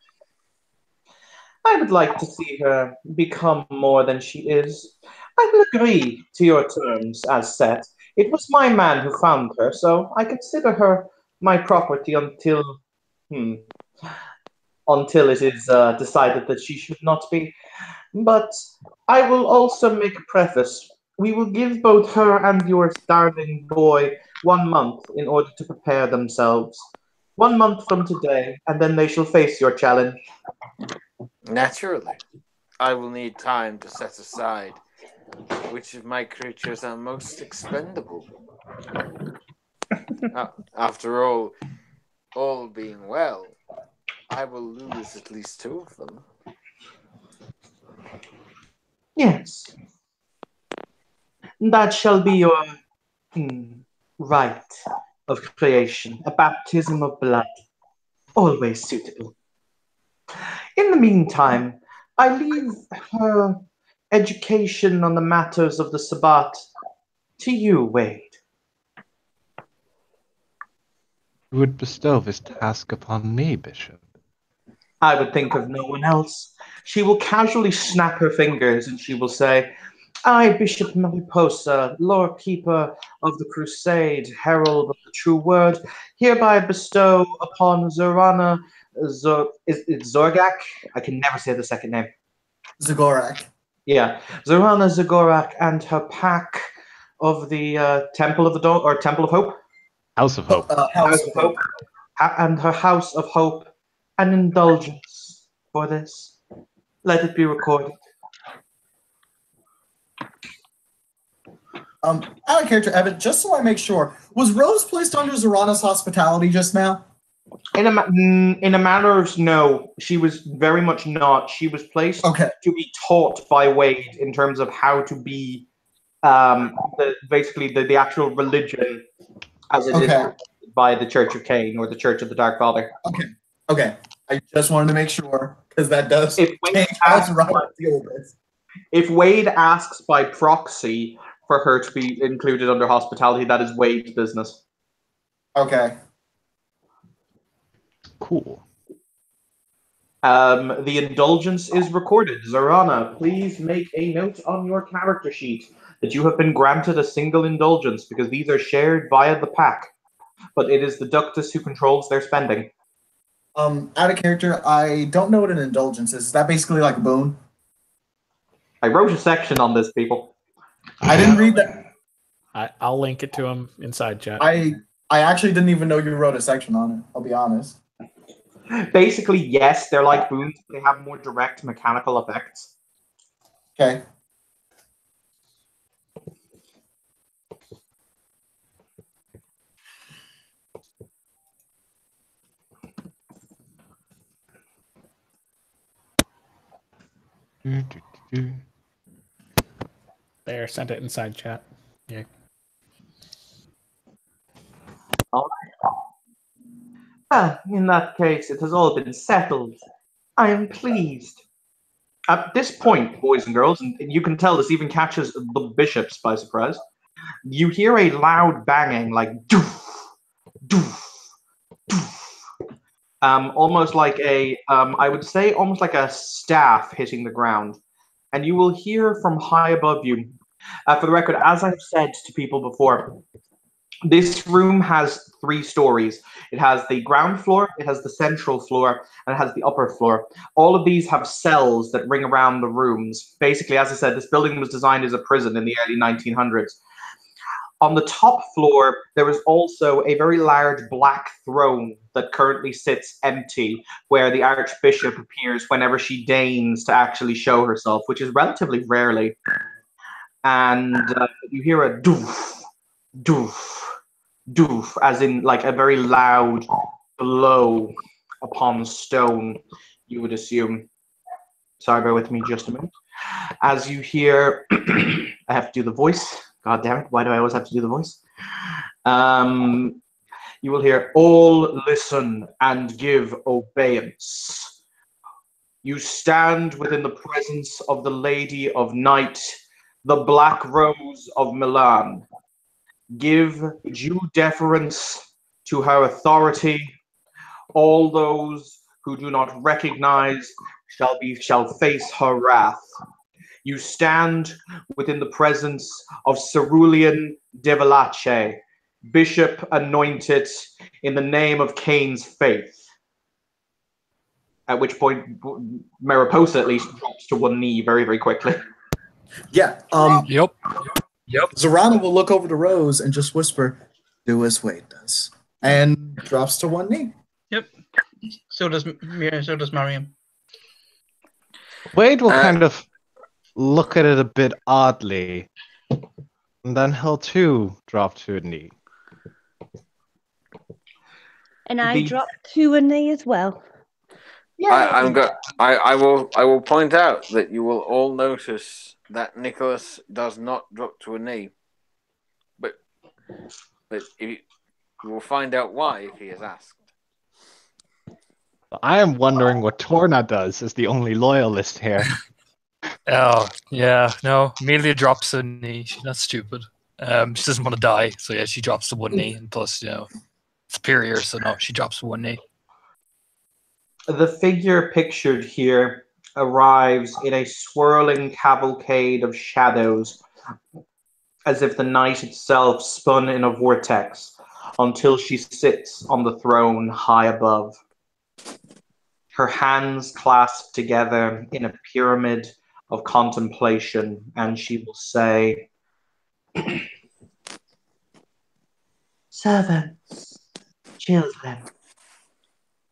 I would like to see her become more than she is. I will agree to your terms as set. It was my man who found her, so I consider her my property until it is decided that she should not be. But I will also make a preface. We will give both her and your darling boy 1 month in order to prepare themselves. 1 month from today, and then they shall face your challenge." Naturally. I will need time to set aside which of my creatures are most expendable. After all being well, I will lose at least 2 of them. Yes. That shall be your rite of creation, a baptism of blood, always suitable. In the meantime, I leave her education on the matters of the Sabbat to you, Wade. You would bestow this task upon me, Bishop. I would think of no one else. She will casually snap her fingers and she will say, "I, Bishop Mariposa, Lord Keeper of the Crusade, Herald of the True Word, hereby bestow upon Zorana is it Zorgak? I can never say the second name. Zagorak. Yeah, Zorana Zagorak and her pack of the Temple of the Dawn, or Temple of Hope. House of Hope. House of Hope. And her House of Hope an indulgence for this. Let it be recorded. Out of character, Evan, just so I make sure, was Rose placed under Zorana's hospitality just now? In a manner of no, she was very much not. She was placed to be taught by Wade in terms of how to be basically the actual religion as it is by the Church of Cain or the Church of the Dark Father. Okay. I just wanted to make sure because that does if change how Zorana deal with this. If Wade asks by proxy for her to be included under hospitality, that is Wade's business. Okay. Cool. The indulgence is recorded. Zorana, please make a note on your character sheet that you have been granted a single indulgence because these are shared via the pack, but it is the Ductus who controls their spending. Out of character, I don't know what an indulgence is. Is that basically like a boon? I wrote a section on this, people. I didn't read that. I'll link it to him inside chat. I actually didn't even know you wrote a section on it, I'll be honest. Basically, yes, they're like boons, but they have more direct mechanical effects. Okay. There, sent it inside chat. Yeah. All right. In that case, it has all been settled. I am pleased. At this point, boys and girls, and you can tell this even catches the bishops by surprise, you hear a loud banging, like doof, doof, doof. Almost like I would say almost like a staff hitting the ground. And you will hear from high above you. For the record, as I've said to people before, this room has 3 stories. It has the ground floor, it has the central floor, and it has the upper floor. All of these have cells that ring around the rooms. Basically, as I said, this building was designed as a prison in the early 1900s. On the top floor, there is also a very large black throne that currently sits empty, where the Archbishop appears whenever she deigns to actually show herself, which is relatively rarely. And you hear a doof, doof, doof, as in like a very loud blow upon stone, you would assume. Sorry, bear with me just a minute. As you hear, I have to do the voice. God damn it, why do I always have to do the voice? You will hear, all listen and give obeyance. You stand within the presence of the Lady of Night, the Black Rose of Milan. Give due deference to her authority. All those who do not recognize shall face her wrath. You stand within the presence of Cerulean de Valache, Bishop anointed in the name of Cain's faith. At which point, Mariposa at least drops to one knee very, very quickly. Yeah. Yep. Zorana will look over to Rose and just whisper, "Do as Wade does," and drops to one knee. Yep. So does Mariam. Wade will kind of look at it a bit oddly, and then he'll too drop to a knee. And I drop to a knee as well. I will point out that you will all notice that Nicholas does not drop to a knee, but you will find out why if he is asked. I am wondering what Torna does as the only loyalist here. Oh, yeah. No, Amelia drops a knee. She's not stupid. She doesn't want to die. So, yeah, she drops to one knee. And plus, superior. So, no, she drops to one knee. The figure pictured here arrives in a swirling cavalcade of shadows, as if the night itself spun in a vortex, until she sits on the throne high above. Her hands clasped together in a pyramid of contemplation, and she will say, Servants, children,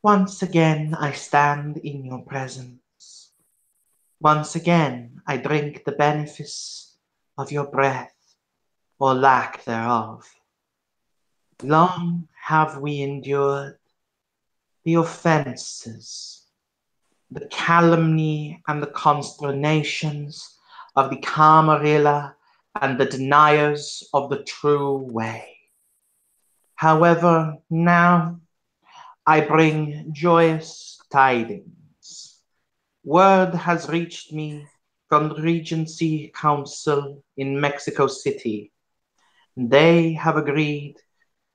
once again I stand in your presence. Once again I drink the benefice of your breath, or lack thereof. Long have we endured the offences, the calumny and the consternations of the Camarilla and the deniers of the true way. However, now I bring joyous tidings. Word has reached me from the Regency Council in Mexico City. They have agreed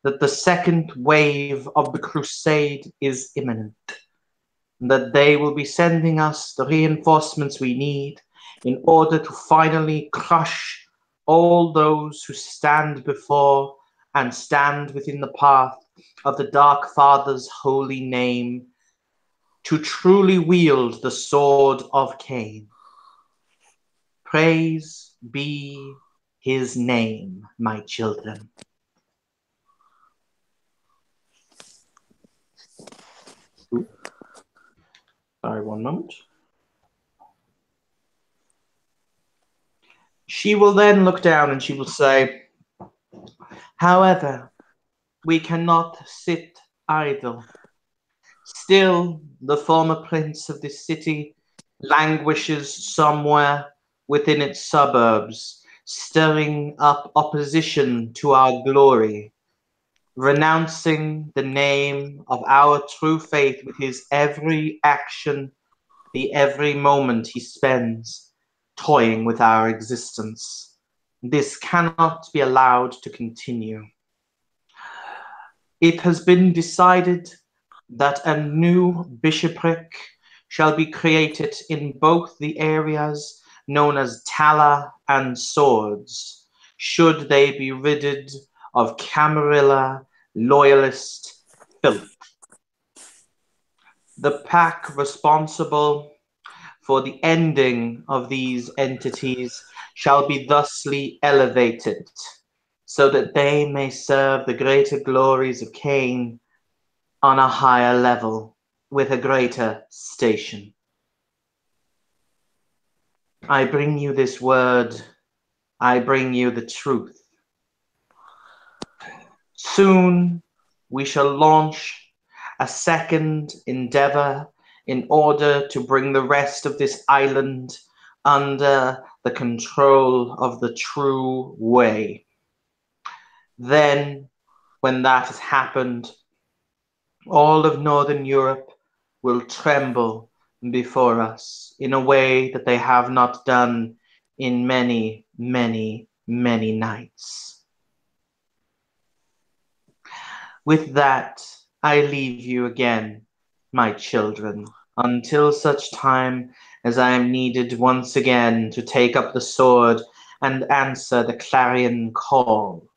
that the second wave of the crusade is imminent, that they will be sending us the reinforcements we need in order to finally crush all those who stand before and stand within the path of the Dark Father's holy name, to truly wield the sword of Cain. Praise be his name, my children. Sorry, one moment. She will then look down and she will say, however, we cannot sit idle. Still, the former prince of this city languishes somewhere within its suburbs, stirring up opposition to our glory, renouncing the name of our true faith with his every action, the every moment he spends toying with our existence. This cannot be allowed to continue. It has been decided that a new bishopric shall be created in both the areas known as Tala and Swords, should they be ridded of Camarilla loyalist filth. The pack responsible for the ending of these entities shall be thusly elevated, so that they may serve the greater glories of Cain on a higher level with a greater station. I bring you this word. I bring you the truth. Soon we shall launch a second endeavor in order to bring the rest of this island under the control of the true way. Then, when that has happened, all of Northern Europe will tremble before us in a way that they have not done in many, many, many nights. With that, I leave you again, my children, until such time as I am needed once again to take up the sword and answer the clarion call.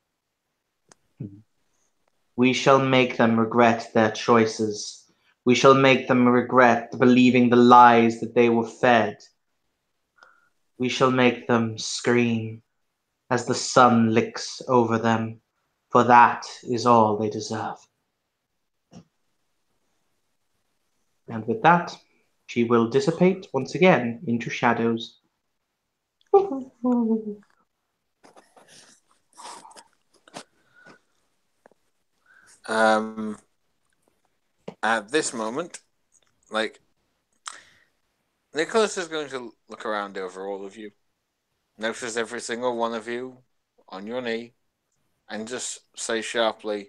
We shall make them regret their choices. We shall make them regret believing the lies that they were fed. We shall make them scream as the sun licks over them, for that is all they deserve. And with that, she will dissipate once again into shadows. At this moment, Nicholas is going to look around over all of you, notice every single one of you on your knee, and just say sharply,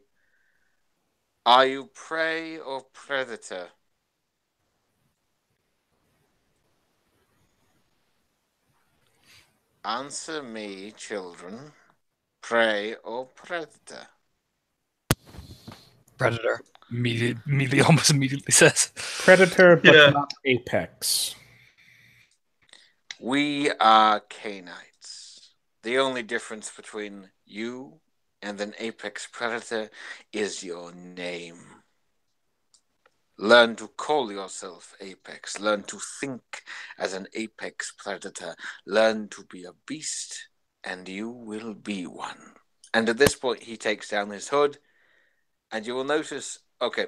are you prey or predator? Answer me, children. Prey or predator? Predator. Almost immediately says. Predator, but not apex. We are Cainites. The only difference between you and an apex predator is your name. Learn to call yourself apex. Learn to think as an apex predator. Learn to be a beast, and you will be one. And at this point, he takes down his hood And you will notice, okay,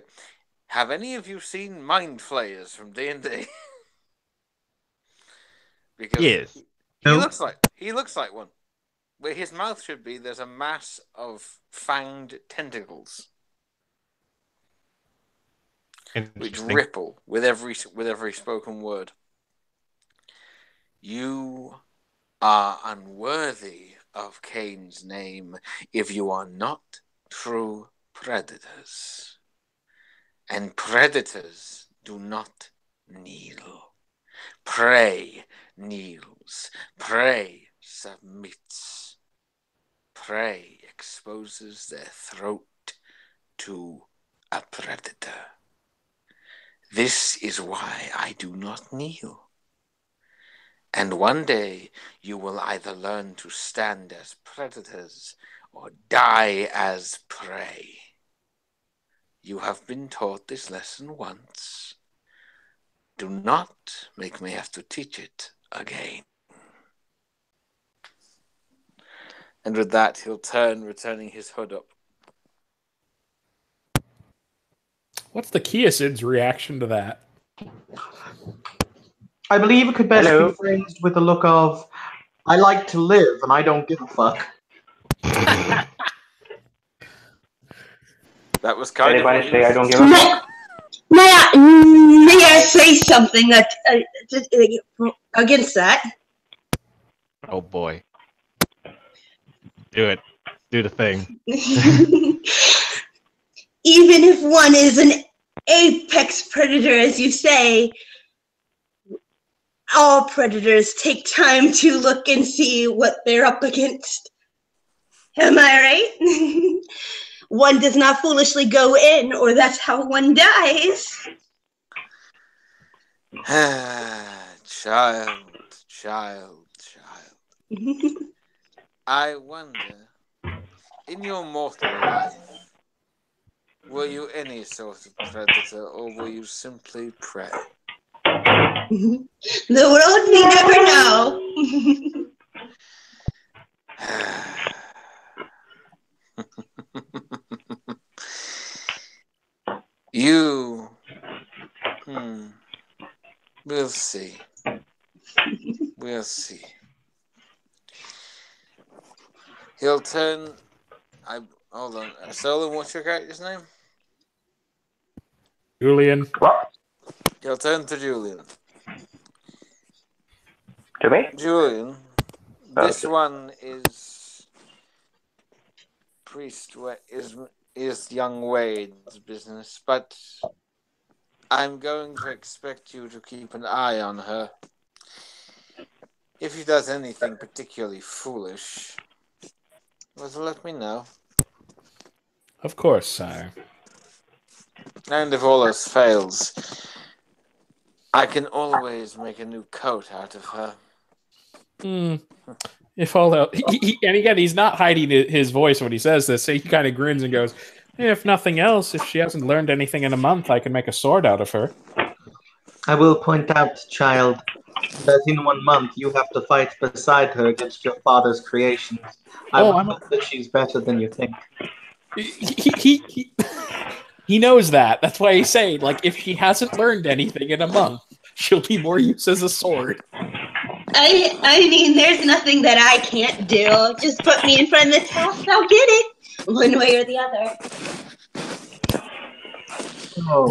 have any of you seen Mind Flayers from D&D? Because Yes. he looks like one. Where his mouth should be, there's a mass of fanged tentacles which ripple with every spoken word. You are unworthy of Cain's name if you are not true predators. And predators do not kneel. Prey kneels. Prey submits. Prey exposes their throat to a predator. This is why I do not kneel. And one day you will either learn to stand as predators or die as prey. You have been taught this lesson once. Do not make me have to teach it again. And with that, he'll turn, returning his hood up. What's the Keosid's reaction to that? I believe it could best Hello. be phrased with a look of, I like to live and I don't give a fuck. That was kind Anybody of say I don't give a fuck? May I say something that against that? Oh boy. Do it. Do the thing. Even if one is an apex predator, as you say, all predators take time to look and see what they're up against. Am I right? One does not foolishly go in, or that's how one dies. Child. I wonder, in your mortal life, were you any sort of predator, or were you simply prey? The world may never know. You... We'll see. We'll see. He'll turn... Hold on. Solon, what's your character's name? Julian. What? He'll turn to Julian. To me? Julian, this Okay. one is... is young Wade's business, but I'm going to expect you to keep an eye on her. If he does anything particularly foolish, let me know. Of course, sire. And if all else fails, I can always make a new coat out of her. If all else, and again, he's not hiding his voice when he says this. So he kind of grins and goes, "If nothing else, if she hasn't learned anything in a month, I can make a sword out of her." I will point out, child, that in 1 month you have to fight beside her against your father's creations. I hope that she's better than you think. He knows that. That's why he's saying, like, if she hasn't learned anything in a month, she'll be more use as a sword. I mean, there's nothing that I can't do. Just put me in front of the task, I'll get it. One way or the other.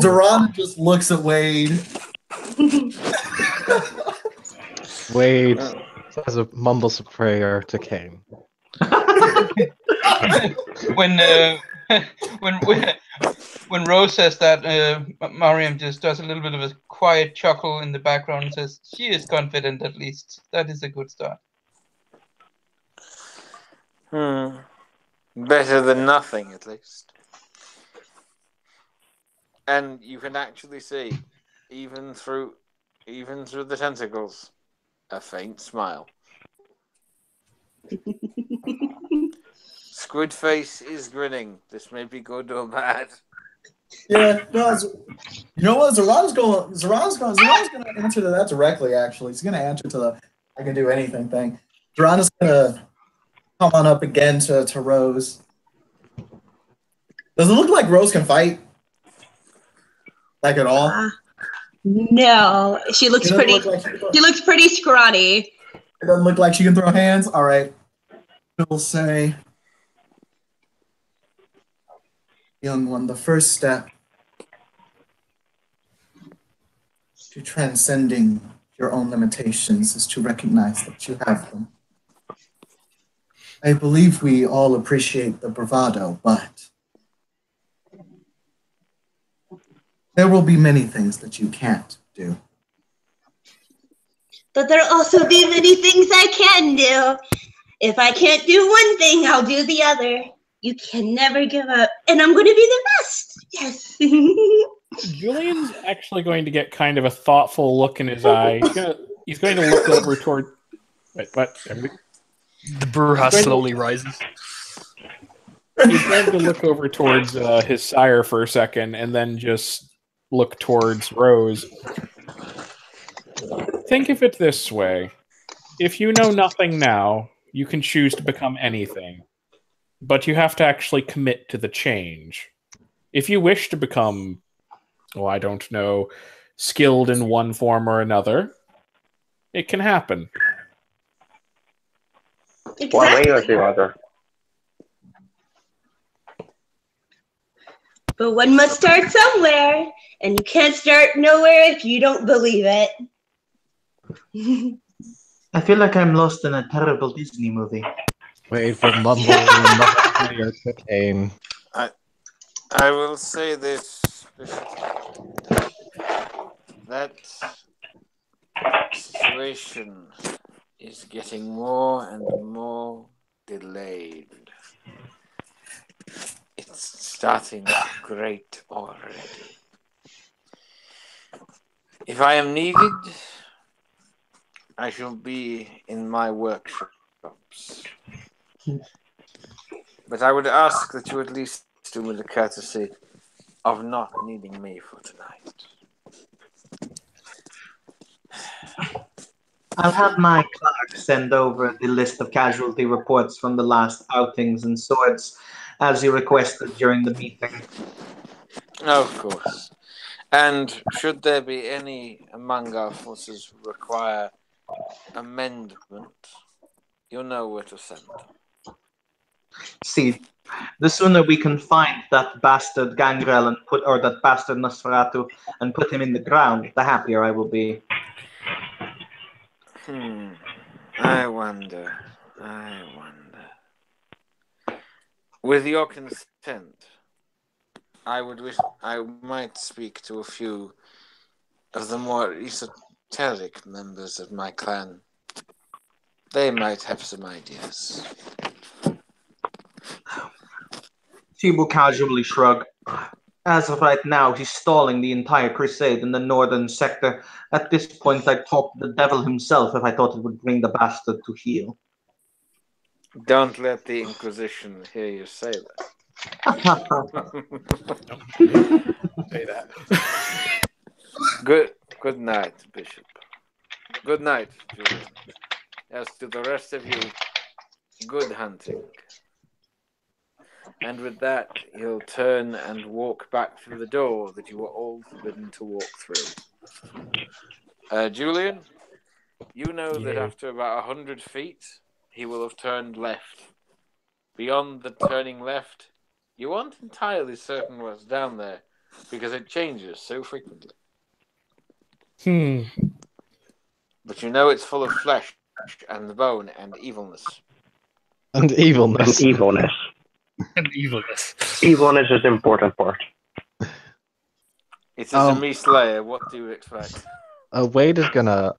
Duran just looks at Wade. Wade says a mumbles a prayer to Cain. When Rose says that, Mariam just does a little bit of a quiet chuckle in the background and says, "She is confident, at least. That is a good start." Better than nothing, at least. And you can actually see, even through the tentacles, a faint smile. Squidface is grinning. This may be good or bad. Yeah, no, you know what? Zoran's going to answer to that directly, actually. He's going to answer to the I can do anything thing. Zoran is going to come on up again to Rose. Does it look like Rose can fight? Like at all? No, she looks It doesn't pretty. look like she can throw- She looks pretty scrawny. It doesn't look like she can throw hands. All right. She'll say, young one, the first step to transcending your own limitations is to recognize that you have them. I believe we all appreciate the bravado, but there will be many things that you can't do. But there'll also be many things I can do. If I can't do one thing, I'll do the other. You can never give up, and I'm going to be the best. Yes. Julian's actually going to get kind of a thoughtful look in his eye. He's going to look over toward. Wait, what? The brouhaha slowly rises. He's going to look over towards his sire for a second, and then just look towards Rose. Think of it this way: if you know nothing now, you can choose to become anything, but you have to actually commit to the change. If you wish to become, well, I don't know, skilled in one form or another, it can happen. One way or the other. But one must start somewhere, and you can't start nowhere if you don't believe it. I feel like I'm lost in a terrible Disney movie. Wait for Mumble and your cocaine. I will say this, Bishop. That situation is getting more and more delayed. It's starting to grate already. If I am needed, I shall be in my workshops. But I would ask that you at least do me the courtesy of not needing me for tonight. I'll have my clerk send over the list of casualty reports from the last outings and swords, as you requested during the meeting. Of course. And should there be any among our forces who require amendment, you'll know where to send them. See, the sooner we can find that bastard Gangrel and that bastard Nosferatu and put him in the ground, the happier I will be. I wonder. With your consent, I might speak to a few of the more esoteric members of my clan. They might have some ideas. She will casually shrug. As of right now, he's stalling the entire crusade in the northern sector. At this point, I'd talk to the devil himself if I thought it would bring the bastard to heel. Don't let the Inquisition hear you say that. Say that. Good night, Bishop. Good night, Julian. As to the rest of you, good hunting. And with that, he'll turn and walk back through the door that you were all forbidden to walk through. Julian, you know that after about 100 feet, he will have turned left. Beyond the turning left, you aren't entirely certain what's down there, because it changes so frequently. But you know it's full of flesh and bone and evilness. And evilness. And evilness. And evilness. Evilness is the important part. It is a me slayer. What do you expect? Wade is gonna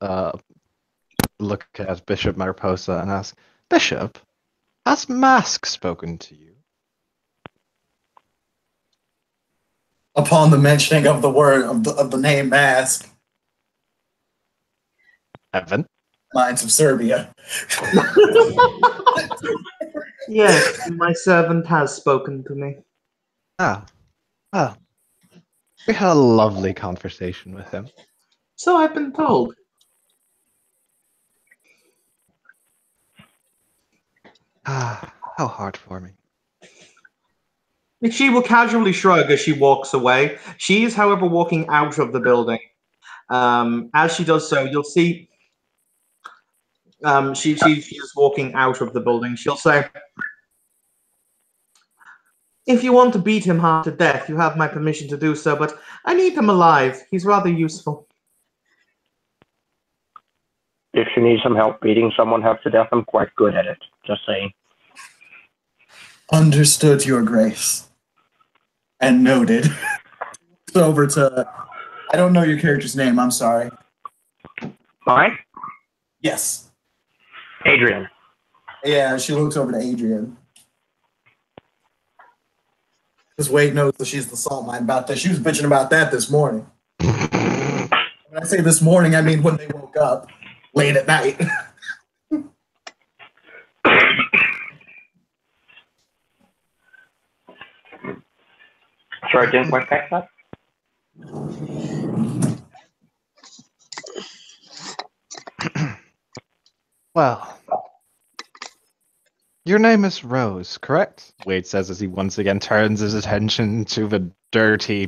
look at Bishop Mariposa and ask, Bishop, has Mask spoken to you? Upon the mentioning of the word of the name Mask, Evan? minds of Serbia. Yes, my servant has spoken to me. We had a lovely conversation with him. So I've been told. How hard for me. She will casually shrug as she walks away. She is, however, walking out of the building. As she does so, you'll see she is walking out of the building. She'll say, "If you want to beat him half to death, you have my permission to do so, but I need him alive. He's rather useful." If you need some help beating someone half to death, I'm quite good at it. Just saying. Understood, Your Grace. And noted. Over to, I don't know your character's name, I'm sorry. Mine? Yes. Adrian. Yeah, she looks over to Adrian. Because Wade knows that she's the salt mine about that. She was bitching about that this morning. When I say this morning, I mean when they woke up late at night. Sorry, I didn't quite catch that. Well, your name is Rose, correct? Wade says as he once again turns his attention to the dirty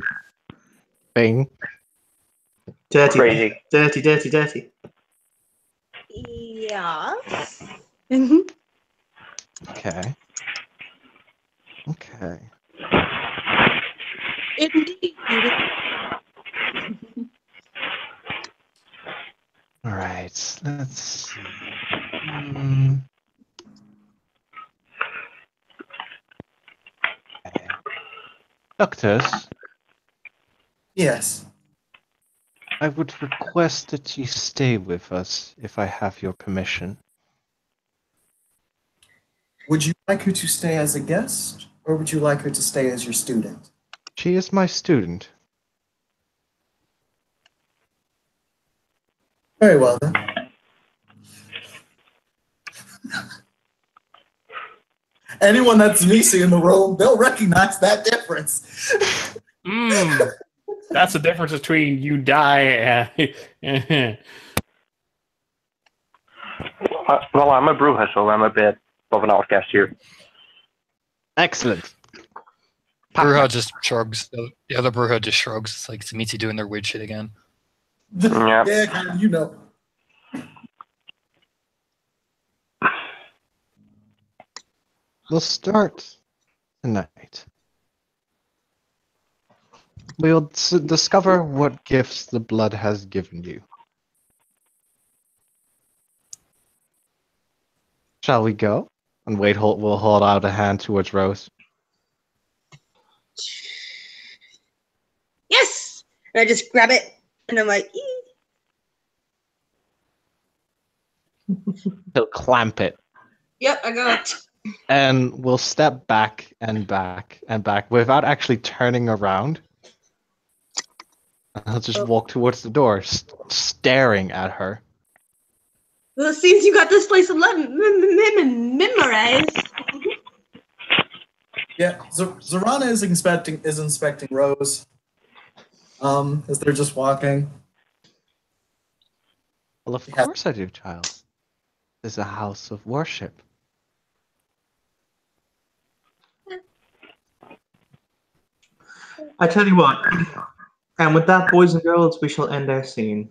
thing. Dirty, Crazy. dirty, dirty, dirty. Yes. Okay. Okay. Indeed. All right. Let's see. Okay. Doctors, Yes. I would request that you stay with us if I have your permission. Would you like her to stay as a guest, or would you like her to stay as your student? She is my student. Very well, then. Anyone that's Nisi in the room, they'll recognize that difference. That's the difference between you die and... Well, I'm a Bruja, so I'm a bit of an outcast here. Excellent. Bruja just shrugs. The other Bruja just shrugs. It's like it's Mitzi doing their weird shit again. Yeah. Yeah, kind of, you know. We'll start tonight. We'll discover what gifts the blood has given you. Shall we go? And Wade will hold out a hand towards Rose. Yes. And I just grab it, and I'm like, He'll clamp it. "Yep, I got it." And we'll step back and back and back without actually turning around. And he'll just walk towards the door, staring at her. Well, it seems you got this place memorized. Yeah, Zorana is inspecting Rose. As they're just walking. Well, of course I do, child. This is a house of worship. I tell you what, and with that, boys and girls, we shall end our scene.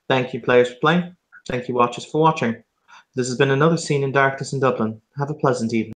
Thank you, players, for playing. Thank you, watchers, for watching. This has been another scene in Darkness in Dublin. Have a pleasant evening.